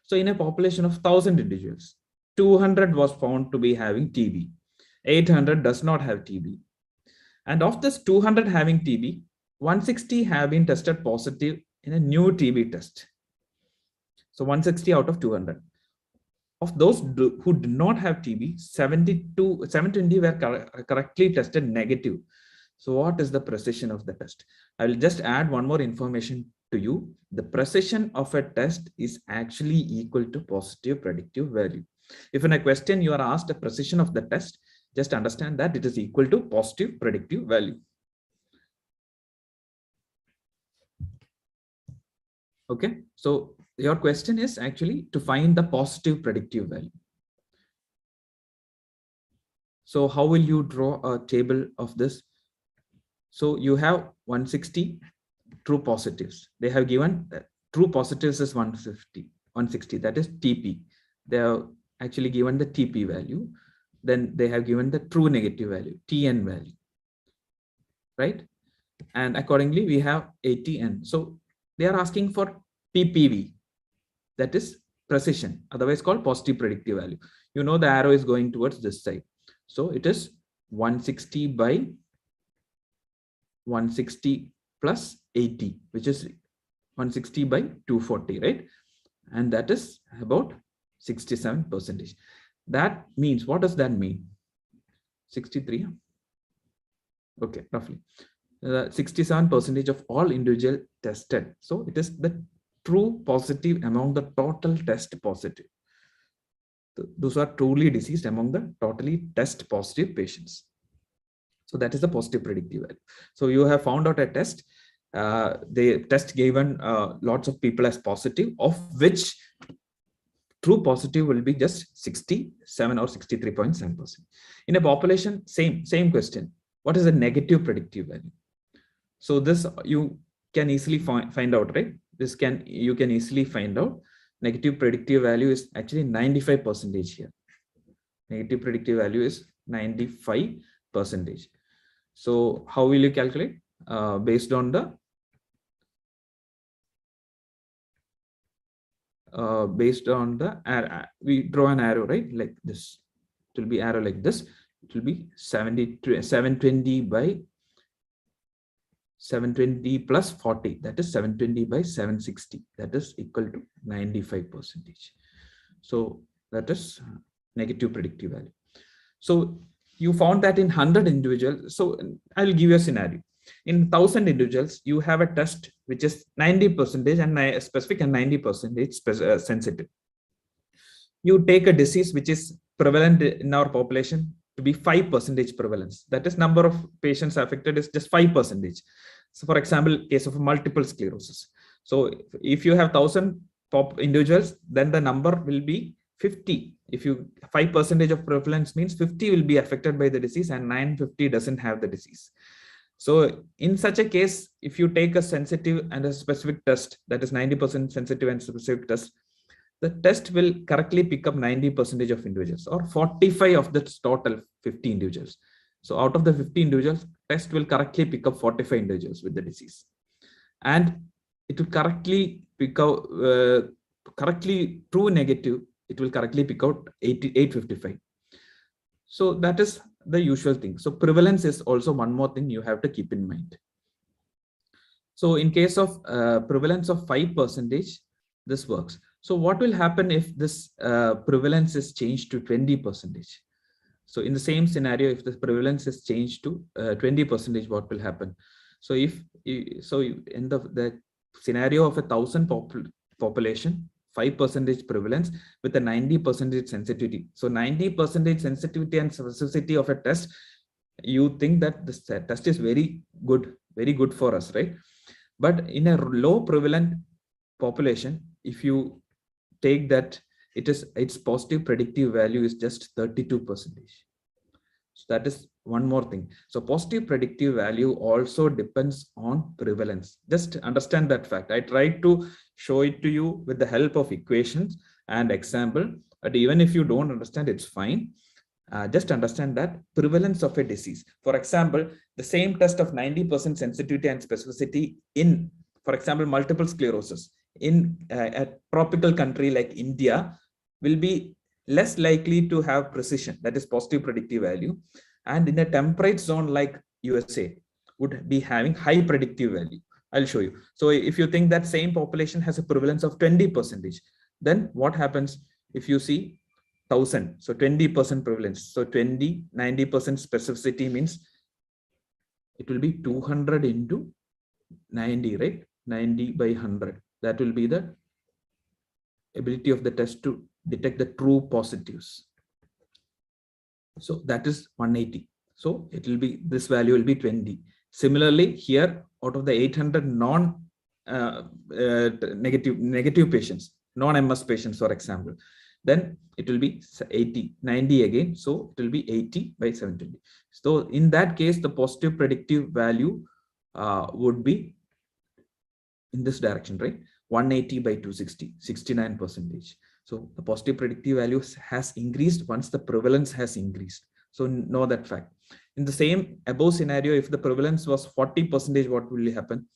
So in a population of 1,000 individuals, 200 was found to be having TB. 800 does not have TB. And of this 200 having TB, 160 have been tested positive in a new TB test. So 160 out of 200. Of those who did not have TB, 720 were correctly tested negative. So what is the precision of the test? I will just add one more information to you. The precision of a test is actually equal to positive predictive value. If in a question you are asked the precision of the test, just understand that it is equal to positive predictive value. Okay, so your question is actually to find the positive predictive value. So how will you draw a table of this? So you have 160 true positives. They have given true positives is 160, that is TP. They have actually given the TP value. Then they have given the true negative value, TN value, right? And accordingly, we have 80N. So they are asking for PPV, that is precision, otherwise called positive predictive value. You know the arrow is going towards this side. So it is 160 by 160 plus 80, which is 160 by 240, right? And that is about 67%. That means, what does that mean? 63. Okay, roughly 67% of all individual tested. So it is the true positive among the total test positive. Those are truly diseased among the totally test positive patients. So that is the positive predictive value. So you have found out a test. The test given lots of people as positive, of which true positive will be just 67 or 63.7%. In a population, same question. What is the negative predictive value? So this you can easily find out, right? You can easily find out. Negative predictive value is actually 95% here. Negative predictive value is 95%. So how will you calculate? Based on the we draw an arrow, right? Like this. It will be arrow like this. It will be 720 by 720 plus 40, that is 720 by 760, that is equal to 95%. So that is negative predictive value. So you found that in 100 individuals. So I'll give you a scenario. In 1000 individuals, you have a test which is 90% and specific and 90% sensitive. You take a disease which is prevalent in our population to be 5% prevalence. That is, number of patients affected is just 5%. So for example, case of multiple sclerosis. So if you have 1000 individuals, then the number will be 50. If you 5% of prevalence means 50 will be affected by the disease and 950 doesn't have the disease. So in such a case, if you take a sensitive and a specific test, that is 90% sensitive and specific test, the test will correctly pick up 90% of individuals, or 45 of the total 50 individuals. So out of the 50 individuals, test will correctly pick up 45 individuals with the disease. And it will correctly pick out, correctly true negative, it will correctly pick out 855. So that is the usual thing. So prevalence is also one more thing you have to keep in mind. So in case of prevalence of 5%, this works. So what will happen if this prevalence is changed to 20%? So in the same scenario, if the prevalence is changed to 20%, what will happen? So if in the scenario of 1000 population, 5% prevalence with a 90% sensitivity. So 90% sensitivity and specificity of a test, you think that this test is very good for us, right? But in a low prevalent population, if you take that, its positive predictive value is just 32%. So that is one more thing. So positive predictive value also depends on prevalence. Just understand that fact. I tried to show it to you with the help of equations and example, but even if you don't understand, it's fine. Just understand that prevalence of a disease. For example, the same test of 90% sensitivity and specificity in, for example, multiple sclerosis in a tropical country like India will be less likely to have precision, that is positive predictive value, and in a temperate zone like USA would be having high predictive value. I'll show you. So if you think that same population has a prevalence of 20%, then what happens if you see 1000? So 20% prevalence. So 90% specificity means it will be 200 into 90, right? 90 by 100. That will be the ability of the test to detect the true positives. So that is 180. So it will be, this value will be 20. Similarly, here out of the 800 negative patients, non-MS patients, for example, then it will be 90 again. So it will be 80 by 720. So in that case, the positive predictive value would be in this direction, right? 180 by 260, 69%. So the positive predictive value has increased once the prevalence has increased. So know that fact. In the same above scenario, if the prevalence was 40%, what will happen?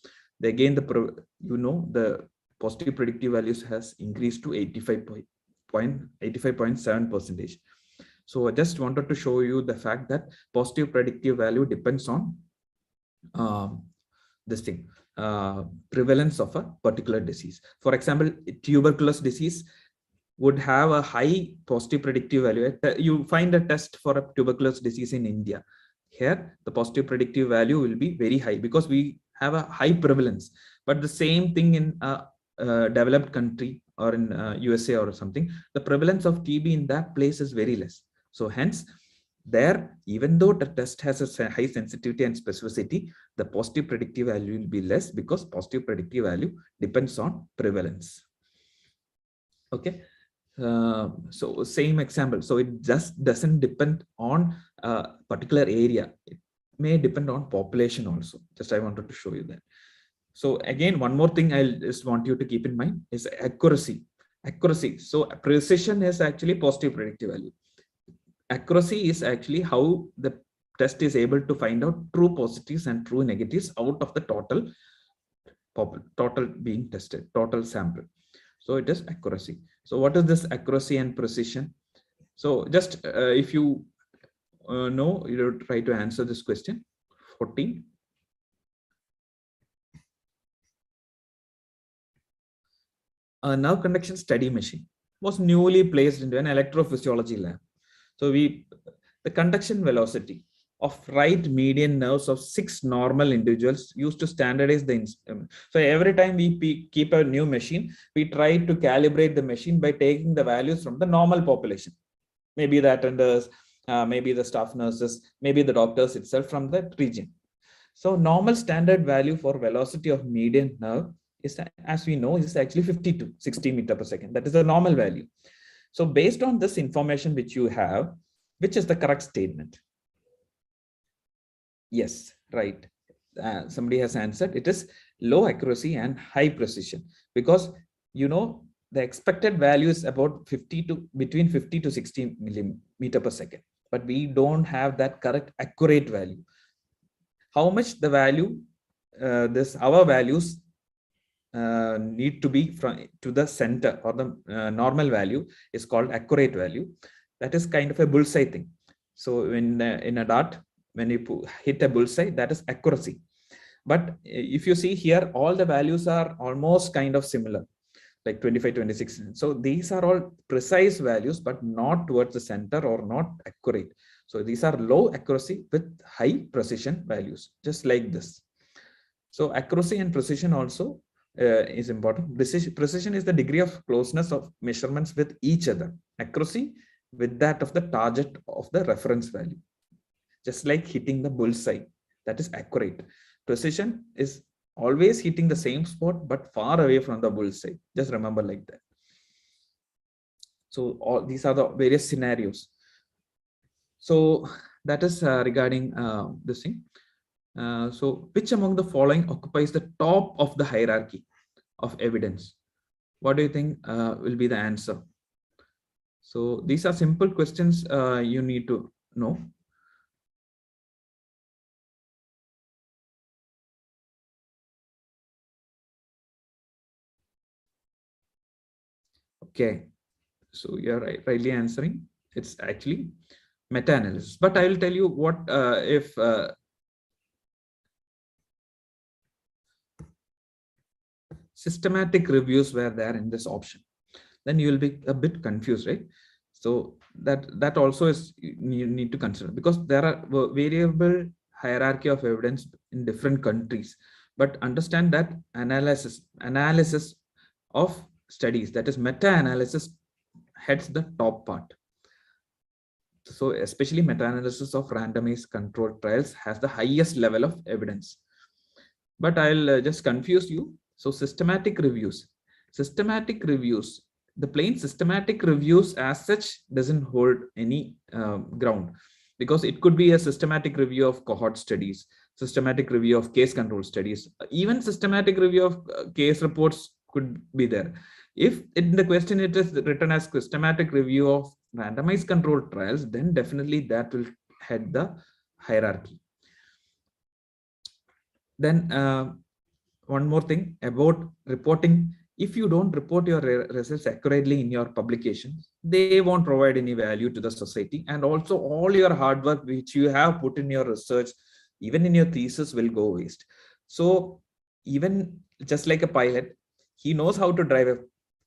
Again, the positive predictive values has increased to 85.7%. So I just wanted to show you the fact that positive predictive value depends on this thing. Prevalence of a particular disease. For example, tuberculosis disease would have a high positive predictive value. You find a test for a tuberculosis disease in India. Here, the positive predictive value will be very high because we have a high prevalence. But the same thing in a developed country or in USA or something, the prevalence of TB in that place is very less. So hence, there, even though the test has a high sensitivity and specificity, the positive predictive value will be less because positive predictive value depends on prevalence. Okay. So same example. So it just doesn't depend on a particular area. It may depend on population also. Just I wanted to show you that. So again, one more thing I just want you to keep in mind is accuracy. Accuracy. So precision is actually positive predictive value. Accuracy is actually how the test is able to find out true positives and true negatives out of the total being tested, total sample. So it is accuracy. So what is this accuracy and precision? So just if you know, you try to answer this question. 14. a nerve conduction study machine was newly placed into an electrophysiology lab. So the conduction velocity of right median nerves of 6 normal individuals used to standardize the instrument. So every time we keep a new machine, we try to calibrate the machine by taking the values from the normal population. Maybe the attenders, maybe the staff nurses, maybe the doctors itself from that region. So normal standard value for velocity of median nerve is, as we know, is actually 50 to 60 meter per second. That is the normal value. So based on this information which you have, which is the correct statement? Yes, right. Somebody has answered. It is low accuracy and high precision, because you know the expected value is about between 50 to 60 millimeter per second, but we don't have that correct accurate value. How much the value, our values need to be to the center, or the normal value is called accurate value. That is kind of a bullseye thing. So in a dart, when you hit a bullseye, that is accuracy. But if you see here, all the values are almost kind of similar, like 25, 26. So these are all precise values, but not towards the center or not accurate. So these are low accuracy with high precision values, just like this. So accuracy and precision also is important. Precision is the degree of closeness of measurements with each other. Accuracy with that of the target of the reference value. Just like hitting the bullseye, that is accurate. Precision is always hitting the same spot, but far away from the bullseye. Just remember like that. So all these are the various scenarios. So that is regarding this thing. So which among the following occupies the top of the hierarchy of evidence? What do you think will be the answer? So these are simple questions you need to know. Okay, so you're rightly answering. It's actually meta-analysis. But I will tell you what if systematic reviews were there in this option, then you will be a bit confused, right? So that also is you need to consider, because there are variable hierarchy of evidence in different countries. But understand that analysis of studies, that is meta-analysis, heads the top part. So especially meta-analysis of randomized controlled trials has the highest level of evidence. But I'll just confuse you. So systematic reviews, the plain systematic reviews as such doesn't hold any ground, because it could be a systematic review of cohort studies, systematic review of case control studies, even systematic review of case reports could be there. If in the question it is written as systematic review of randomized controlled trials, then definitely that will head the hierarchy. Then one more thing about reporting. If you don't report your results accurately in your publications, they won't provide any value to the society. And also all your hard work which you have put in your research, even in your thesis, will go waste. So even just like a pilot, he knows how to drive a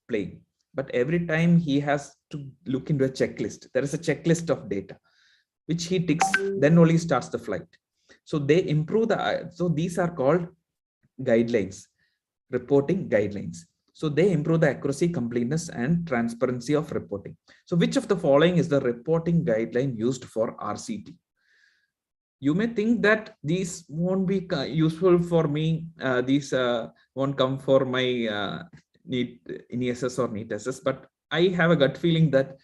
plane, but every time he has to look into a checklist. There is a checklist of data which he ticks, then only starts the flight. So they improve so these are called guidelines, reporting guidelines. So they improve the accuracy, completeness, and transparency of reporting. So which of the following is the reporting guideline used for RCT? You may think that these won't be useful for me. These won't come for my NEET NESS or NEET SS, but I have a gut feeling that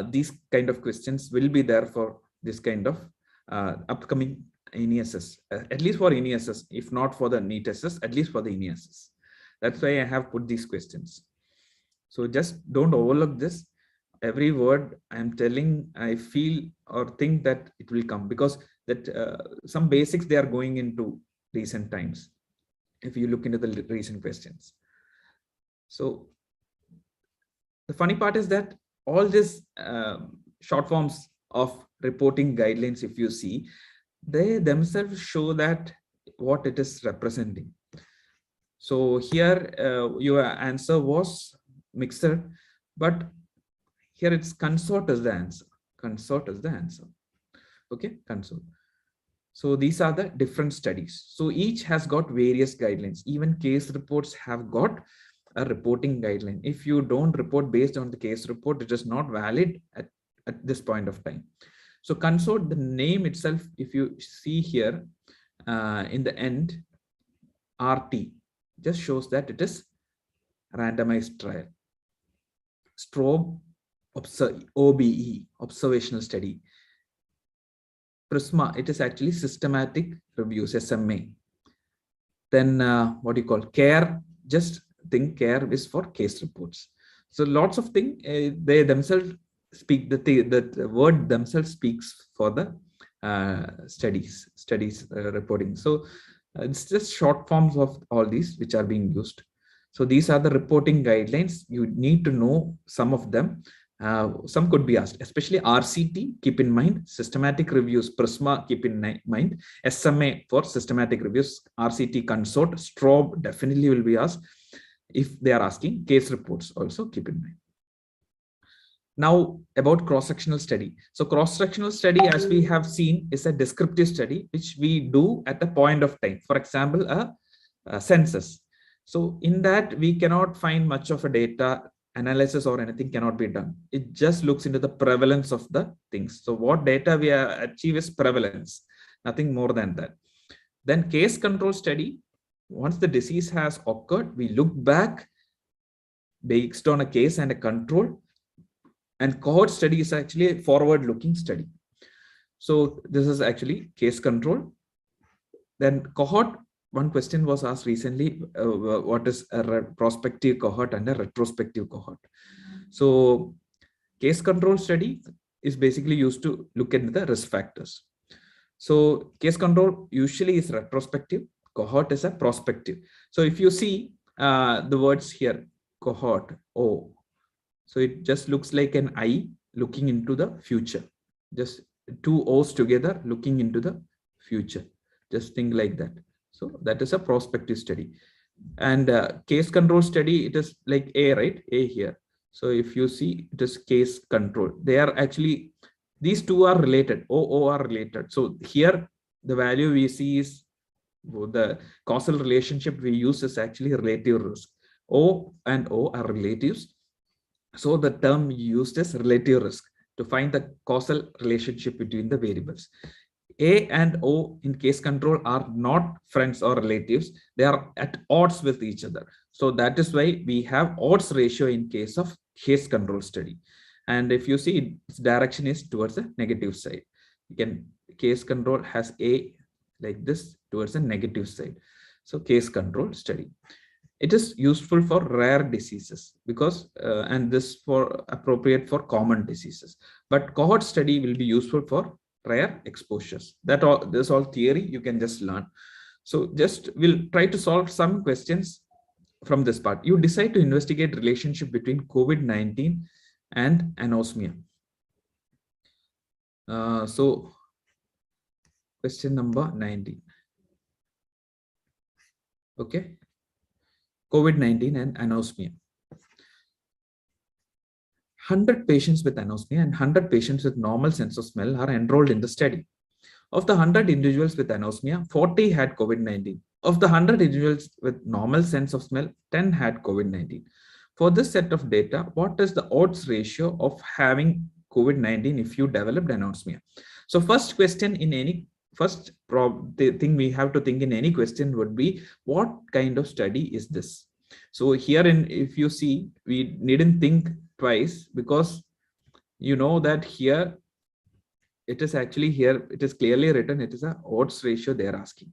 these kind of questions will be there for this kind of upcoming NESS, at least for NESS, if not for the NEET SS, at least for the NESS. That's why I have put these questions. So just don't overlook this. Every word I'm telling, I feel or think that it will come, because that some basics they are going into recent times, if you look into the recent questions. So the funny part is that all these short forms of reporting guidelines, if you see, they themselves show that what it is representing. So here your answer was mixed, but here it's consort is the answer. Consort is the answer. Okay, consort. So these are the different studies. So each has got various guidelines. Even case reports have got a reporting guideline. If you don't report based on the case report, it is not valid at this point of time. So consort, the name itself, if you see here in the end, RT just shows that it is randomized trial. Strobe OBE, observational study. Prisma, it is actually systematic reviews, SMA. Then what do you call care? Just think care is for case reports. So lots of things they themselves speak, the word themselves speaks for the studies reporting. So it's just short forms of all these which are being used. So these are the reporting guidelines. You need to know some of them. Some could be asked, especially RCT, keep in mind, systematic reviews, Prisma, keep in mind, SMA for systematic reviews, RCT consort, Strobe definitely will be asked. If they are asking case reports, also keep in mind. Now about cross-sectional study. So cross-sectional study, as we have seen, is a descriptive study which we do at a point of time. For example, a census. So in that we cannot find much of a data analysis or anything cannot be done. It just looks into the prevalence of the things. So what data we achieve is prevalence, nothing more than that. Then case control study. Once the disease has occurred, we look back based on a case and a control. And cohort study is actually a forward-looking study. So this is actually case control. Then cohort, one question was asked recently, what is a prospective cohort and a retrospective cohort? So case control study is basically used to look at the risk factors. So case control usually is retrospective, cohort is a prospective. So if you see the words here, cohort, O, so it just looks like an eye looking into the future. Just two O's together looking into the future. Just think like that. So that is a prospective study. And case control study, it is like A, right? A here. So if you see, it is case control. They are actually, these two are related. O are related. So here, the value we see is the causal relationship we use is actually relative risk. O and O are relatives. So the term used is relative risk to find the causal relationship between the variables. A and O in case control are not friends or relatives. They are at odds with each other. So that is why we have odds ratio in case of case control study. And if you see, its direction is towards the negative side. Again, case control has A like this towards the negative side. So case control study. It is useful for rare diseases because and this for appropriate for common diseases, but cohort study will be useful for rare exposures. That all, this all theory you can just learn. So just we'll try to solve some questions from this part. You decide to investigate relationship between COVID-19 and anosmia. So question number 19. Okay. COVID-19 and anosmia. 100 patients with anosmia and 100 patients with normal sense of smell are enrolled in the study. Of the 100 individuals with anosmia, 40 had COVID-19. Of the 100 individuals with normal sense of smell, 10 had COVID-19. For this set of data, what is the odds ratio of having COVID-19 if you developed anosmia? So first question in any the thing we have to think in any question would be, what kind of study is this? So here if you see, we needn't think twice because you know that here it is actually here, it is clearly written, it is a odds ratio they are asking.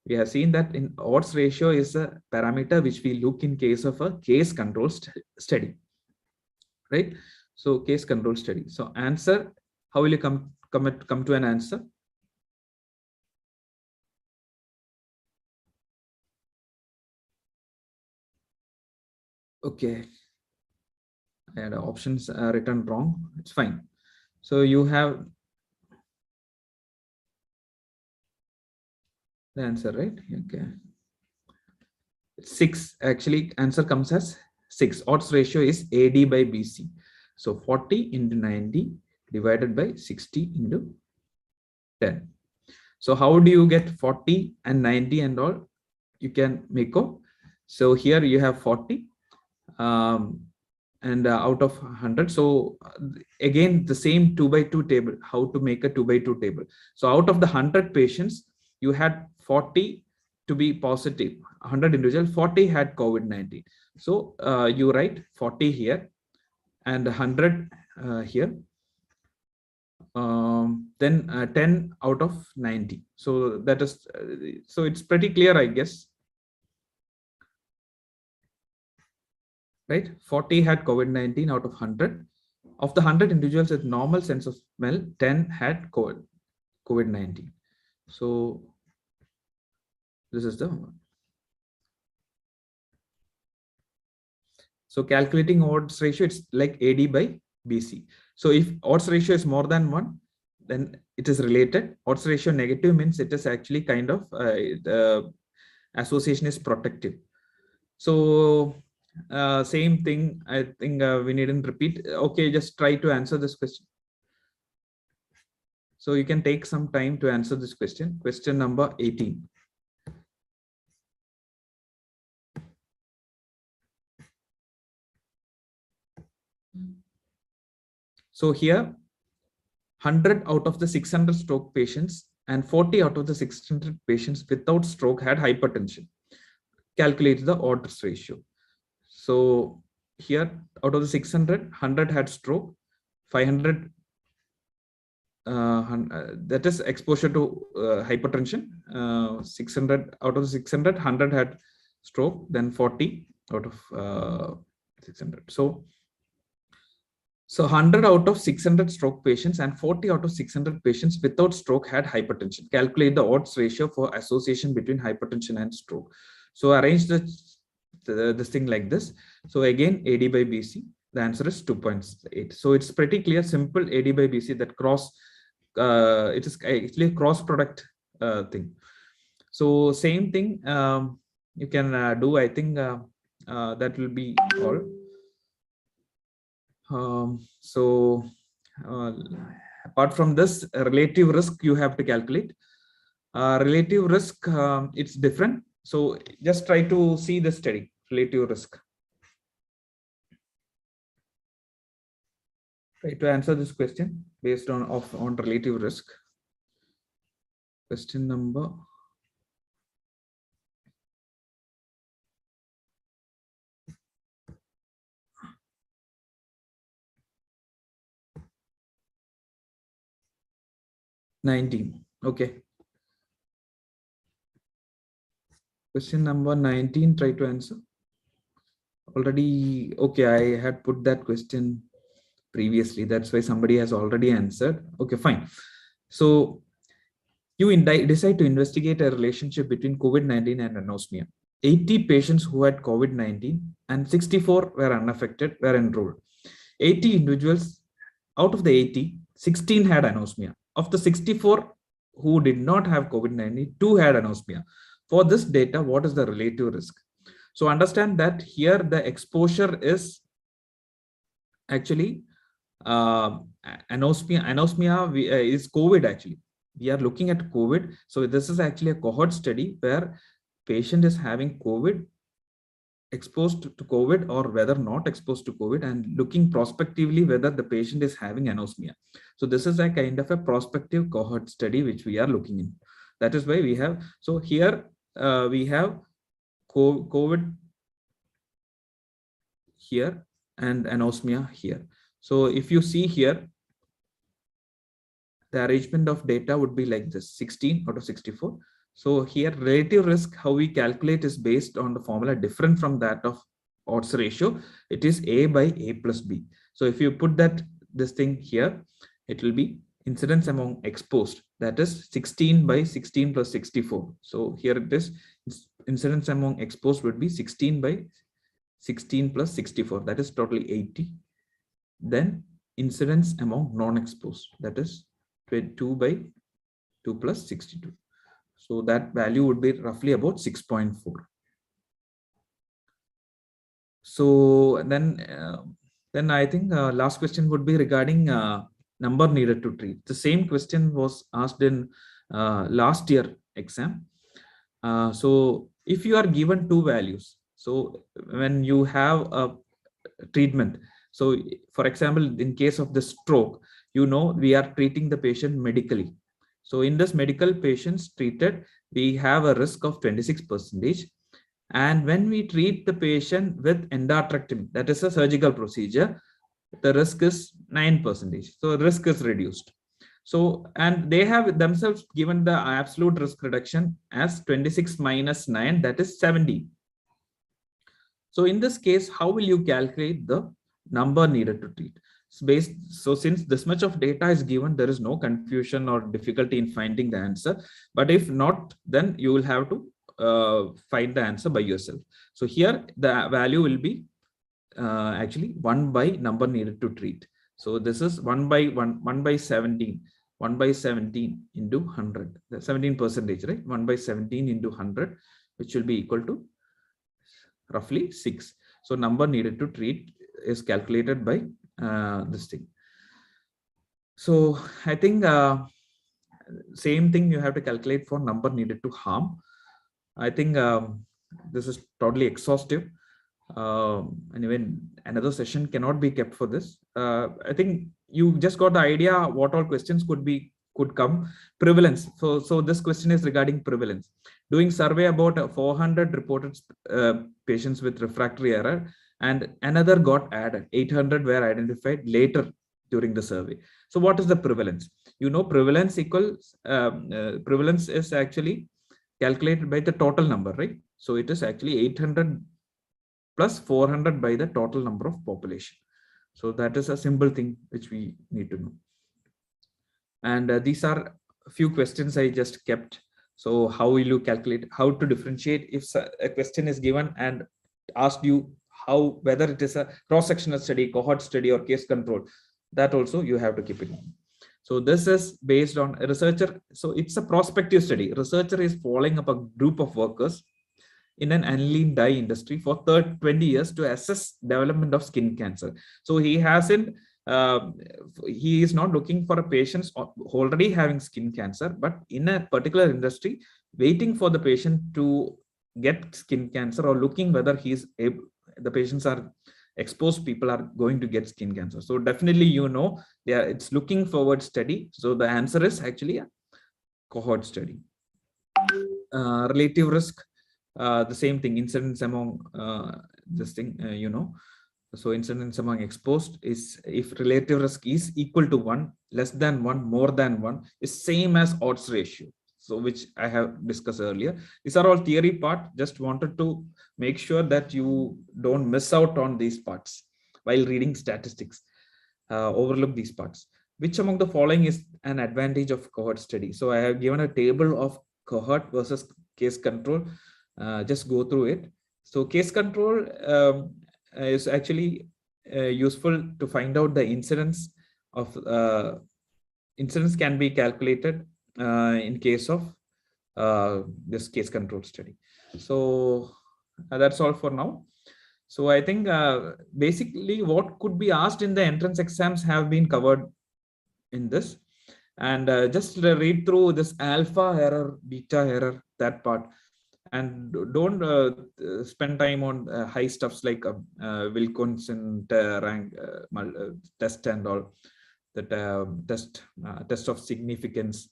We have seen that in odds ratio is a parameter which we look in case of a case control study, right? So case control study. So answer, how will you come to an answer? Okay, and options are written wrong. It's fine. So you have the answer, right? Okay. 6. Actually, answer comes as 6. Odds ratio is AD by BC. So 40 into 90 divided by 60 into 10. So how do you get 40 and 90 and all? You can make up. So here you have 40 and out of 100. So again, the same 2 by 2 table, how to make a 2 by 2 table. So out of the 100 patients, you had 40 to be positive, 100 individual, 40 had COVID-19. So you write 40 here and 100 here. Then 10 out of 90. So that is, so it's pretty clear, I guess. Right? 40 had COVID-19 out of 100. Of the 100 individuals with normal sense of smell, 10 had COVID-19. So this is the one. So calculating odds ratio, it's like AD by BC. So if odds ratio is more than 1, then it is related. Odds ratio negative means it is actually kind of the association is protective. So same thing, I think we needn't repeat. Okay, just try to answer this question. So you can take some time to answer this question. Question number 18. So here 100 out of the 600 stroke patients and 40 out of the 600 patients without stroke had hypertension. Calculate the odds ratio. So here out of the 600, 100 had stroke, 500 that is exposure to hypertension. 600 out of 600, 100 had stroke, then 40 out of 600. So 100 out of 600 stroke patients and 40 out of 600 patients without stroke had hypertension. Calculate the odds ratio for association between hypertension and stroke. So arrange this thing like this. So again, AD by BC, the answer is 2.8. So it's pretty clear, simple AD by BC that cross, it is actually a cross product thing. So same thing you can do, I think that will be all. So apart from this, relative risk you have to calculate. Relative risk, it's different. So just try to see the study, relative risk. Try to answer this question based on relative risk. Question number 19. Okay. Question number 19, try to answer. Already, okay, I had put that question previously. That's why somebody has already answered. Okay, fine. So you decide to investigate a relationship between COVID-19 and anosmia. 80 patients who had COVID-19 and 64 were unaffected were enrolled. 80 individuals, out of the 80, 16 had anosmia. Of the 64 who did not have COVID-19, 2 had anosmia. For this data, what is the relative risk? So understand that here the exposure is actually anosmia. Anosmia is COVID actually. We are looking at COVID. So this is actually a cohort study where patient is having COVID, exposed to COVID or whether not exposed to COVID, and looking prospectively whether the patient is having anosmia. So this is a kind of a prospective cohort study which we are looking in. That is why we have, so here we have COVID here and anosmia here. So if you see here, the arrangement of data would be like this, 16 out of 64. So here relative risk, how we calculate is based on the formula different from that of odds ratio. It is A by A plus B. So if you put this thing here, it will be incidence among exposed, that is 16 by 16 plus 64. So here it is, incidence among exposed would be 16 by 16 plus 64, that is totally 80. Then incidence among non-exposed, that is 2 by 2 plus 62. So that value would be roughly about 6.4. So then I think last question would be regarding number needed to treat. The same question was asked in last year exam. So if you are given two values, so when you have a treatment, so for example, in case of the stroke, you know, we are treating the patient medically. So in this medical patients treated, we have a risk of 26%. And when we treat the patient with endarterectomy, that is a surgical procedure, the risk is 9%. So risk is reduced. So, and they have themselves given the absolute risk reduction as 26 minus 9, that is 70. So in this case, how will you calculate the number needed to treat? So since this much of data is given, there is no confusion or difficulty in finding the answer. But if not, then you will have to find the answer by yourself. So here the value will be actually 1 by number needed to treat. So this is 1 by 17. 1 by 17 into 100, 17%, right? 1 by 17 into 100, which will be equal to roughly 6. So number needed to treat is calculated by this thing. So I think same thing you have to calculate for number needed to harm. I think this is totally exhaustive. Anyway, another session cannot be kept for this. I think you just got the idea what all questions could come. Prevalence. So this question is regarding prevalence. Doing survey about 400 reported patients with refractory error, and another got added. 800 were identified later during the survey. So what is the prevalence? You know, prevalence equals prevalence is actually calculated by the total number, right? So it is actually 800 plus 400 by the total number of population. So that is a simple thing which we need to know. And these are a few questions I just kept. So how will you calculate, how to differentiate if a question is given and asked you how, whether it is a cross-sectional study, cohort study, or case control, that also you have to keep in mind. So this is based on a researcher. So it's a prospective study. Researcher is following up a group of workers in an aniline dye industry for 20 years to assess development of skin cancer. So he hasn't, he is not looking for a patients already having skin cancer, but in a particular industry, waiting for the patient to get skin cancer or looking whether he's able, the patients are exposed, people are going to get skin cancer. So definitely, you know, it's looking forward study. So the answer is actually a cohort study. Relative risk. The same thing, incidence among this thing, you know, so incidence among exposed is if relative risk is equal to 1, less than 1, more than 1, is same as odds ratio. So which I have discussed earlier. These are all theory part. Just wanted to make sure that you don't miss out on these parts while reading statistics. Overlook these parts. Which among the following is an advantage of cohort study? So I have given a table of cohort versus case control. Just go through it. So case control is actually useful to find out the incidence of incidence can be calculated in case of this case control study. So that's all for now. So I think basically what could be asked in the entrance exams have been covered in this. And just read through this alpha error, beta error, that part. And don't spend time on high stuffs like Wilkinson rank test and all, that test of significance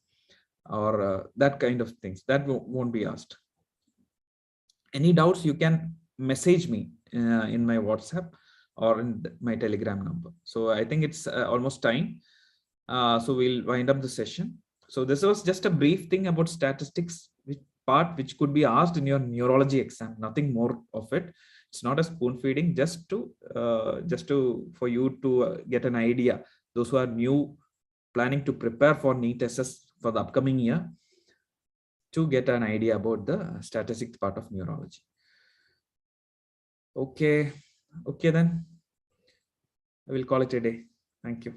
or that kind of things. That won't be asked. Any doubts, you can message me in my WhatsApp or in my Telegram number. So I think it's almost time. So we'll wind up the session. So this was just a brief thing about statistics, which could be asked in your neurology exam, nothing more of it. It's not a spoon feeding, just to for you to get an idea. Those who are new, planning to prepare for NEET SS for the upcoming year, to get an idea about the statistics part of neurology. Okay then I will call it a day. Thank you.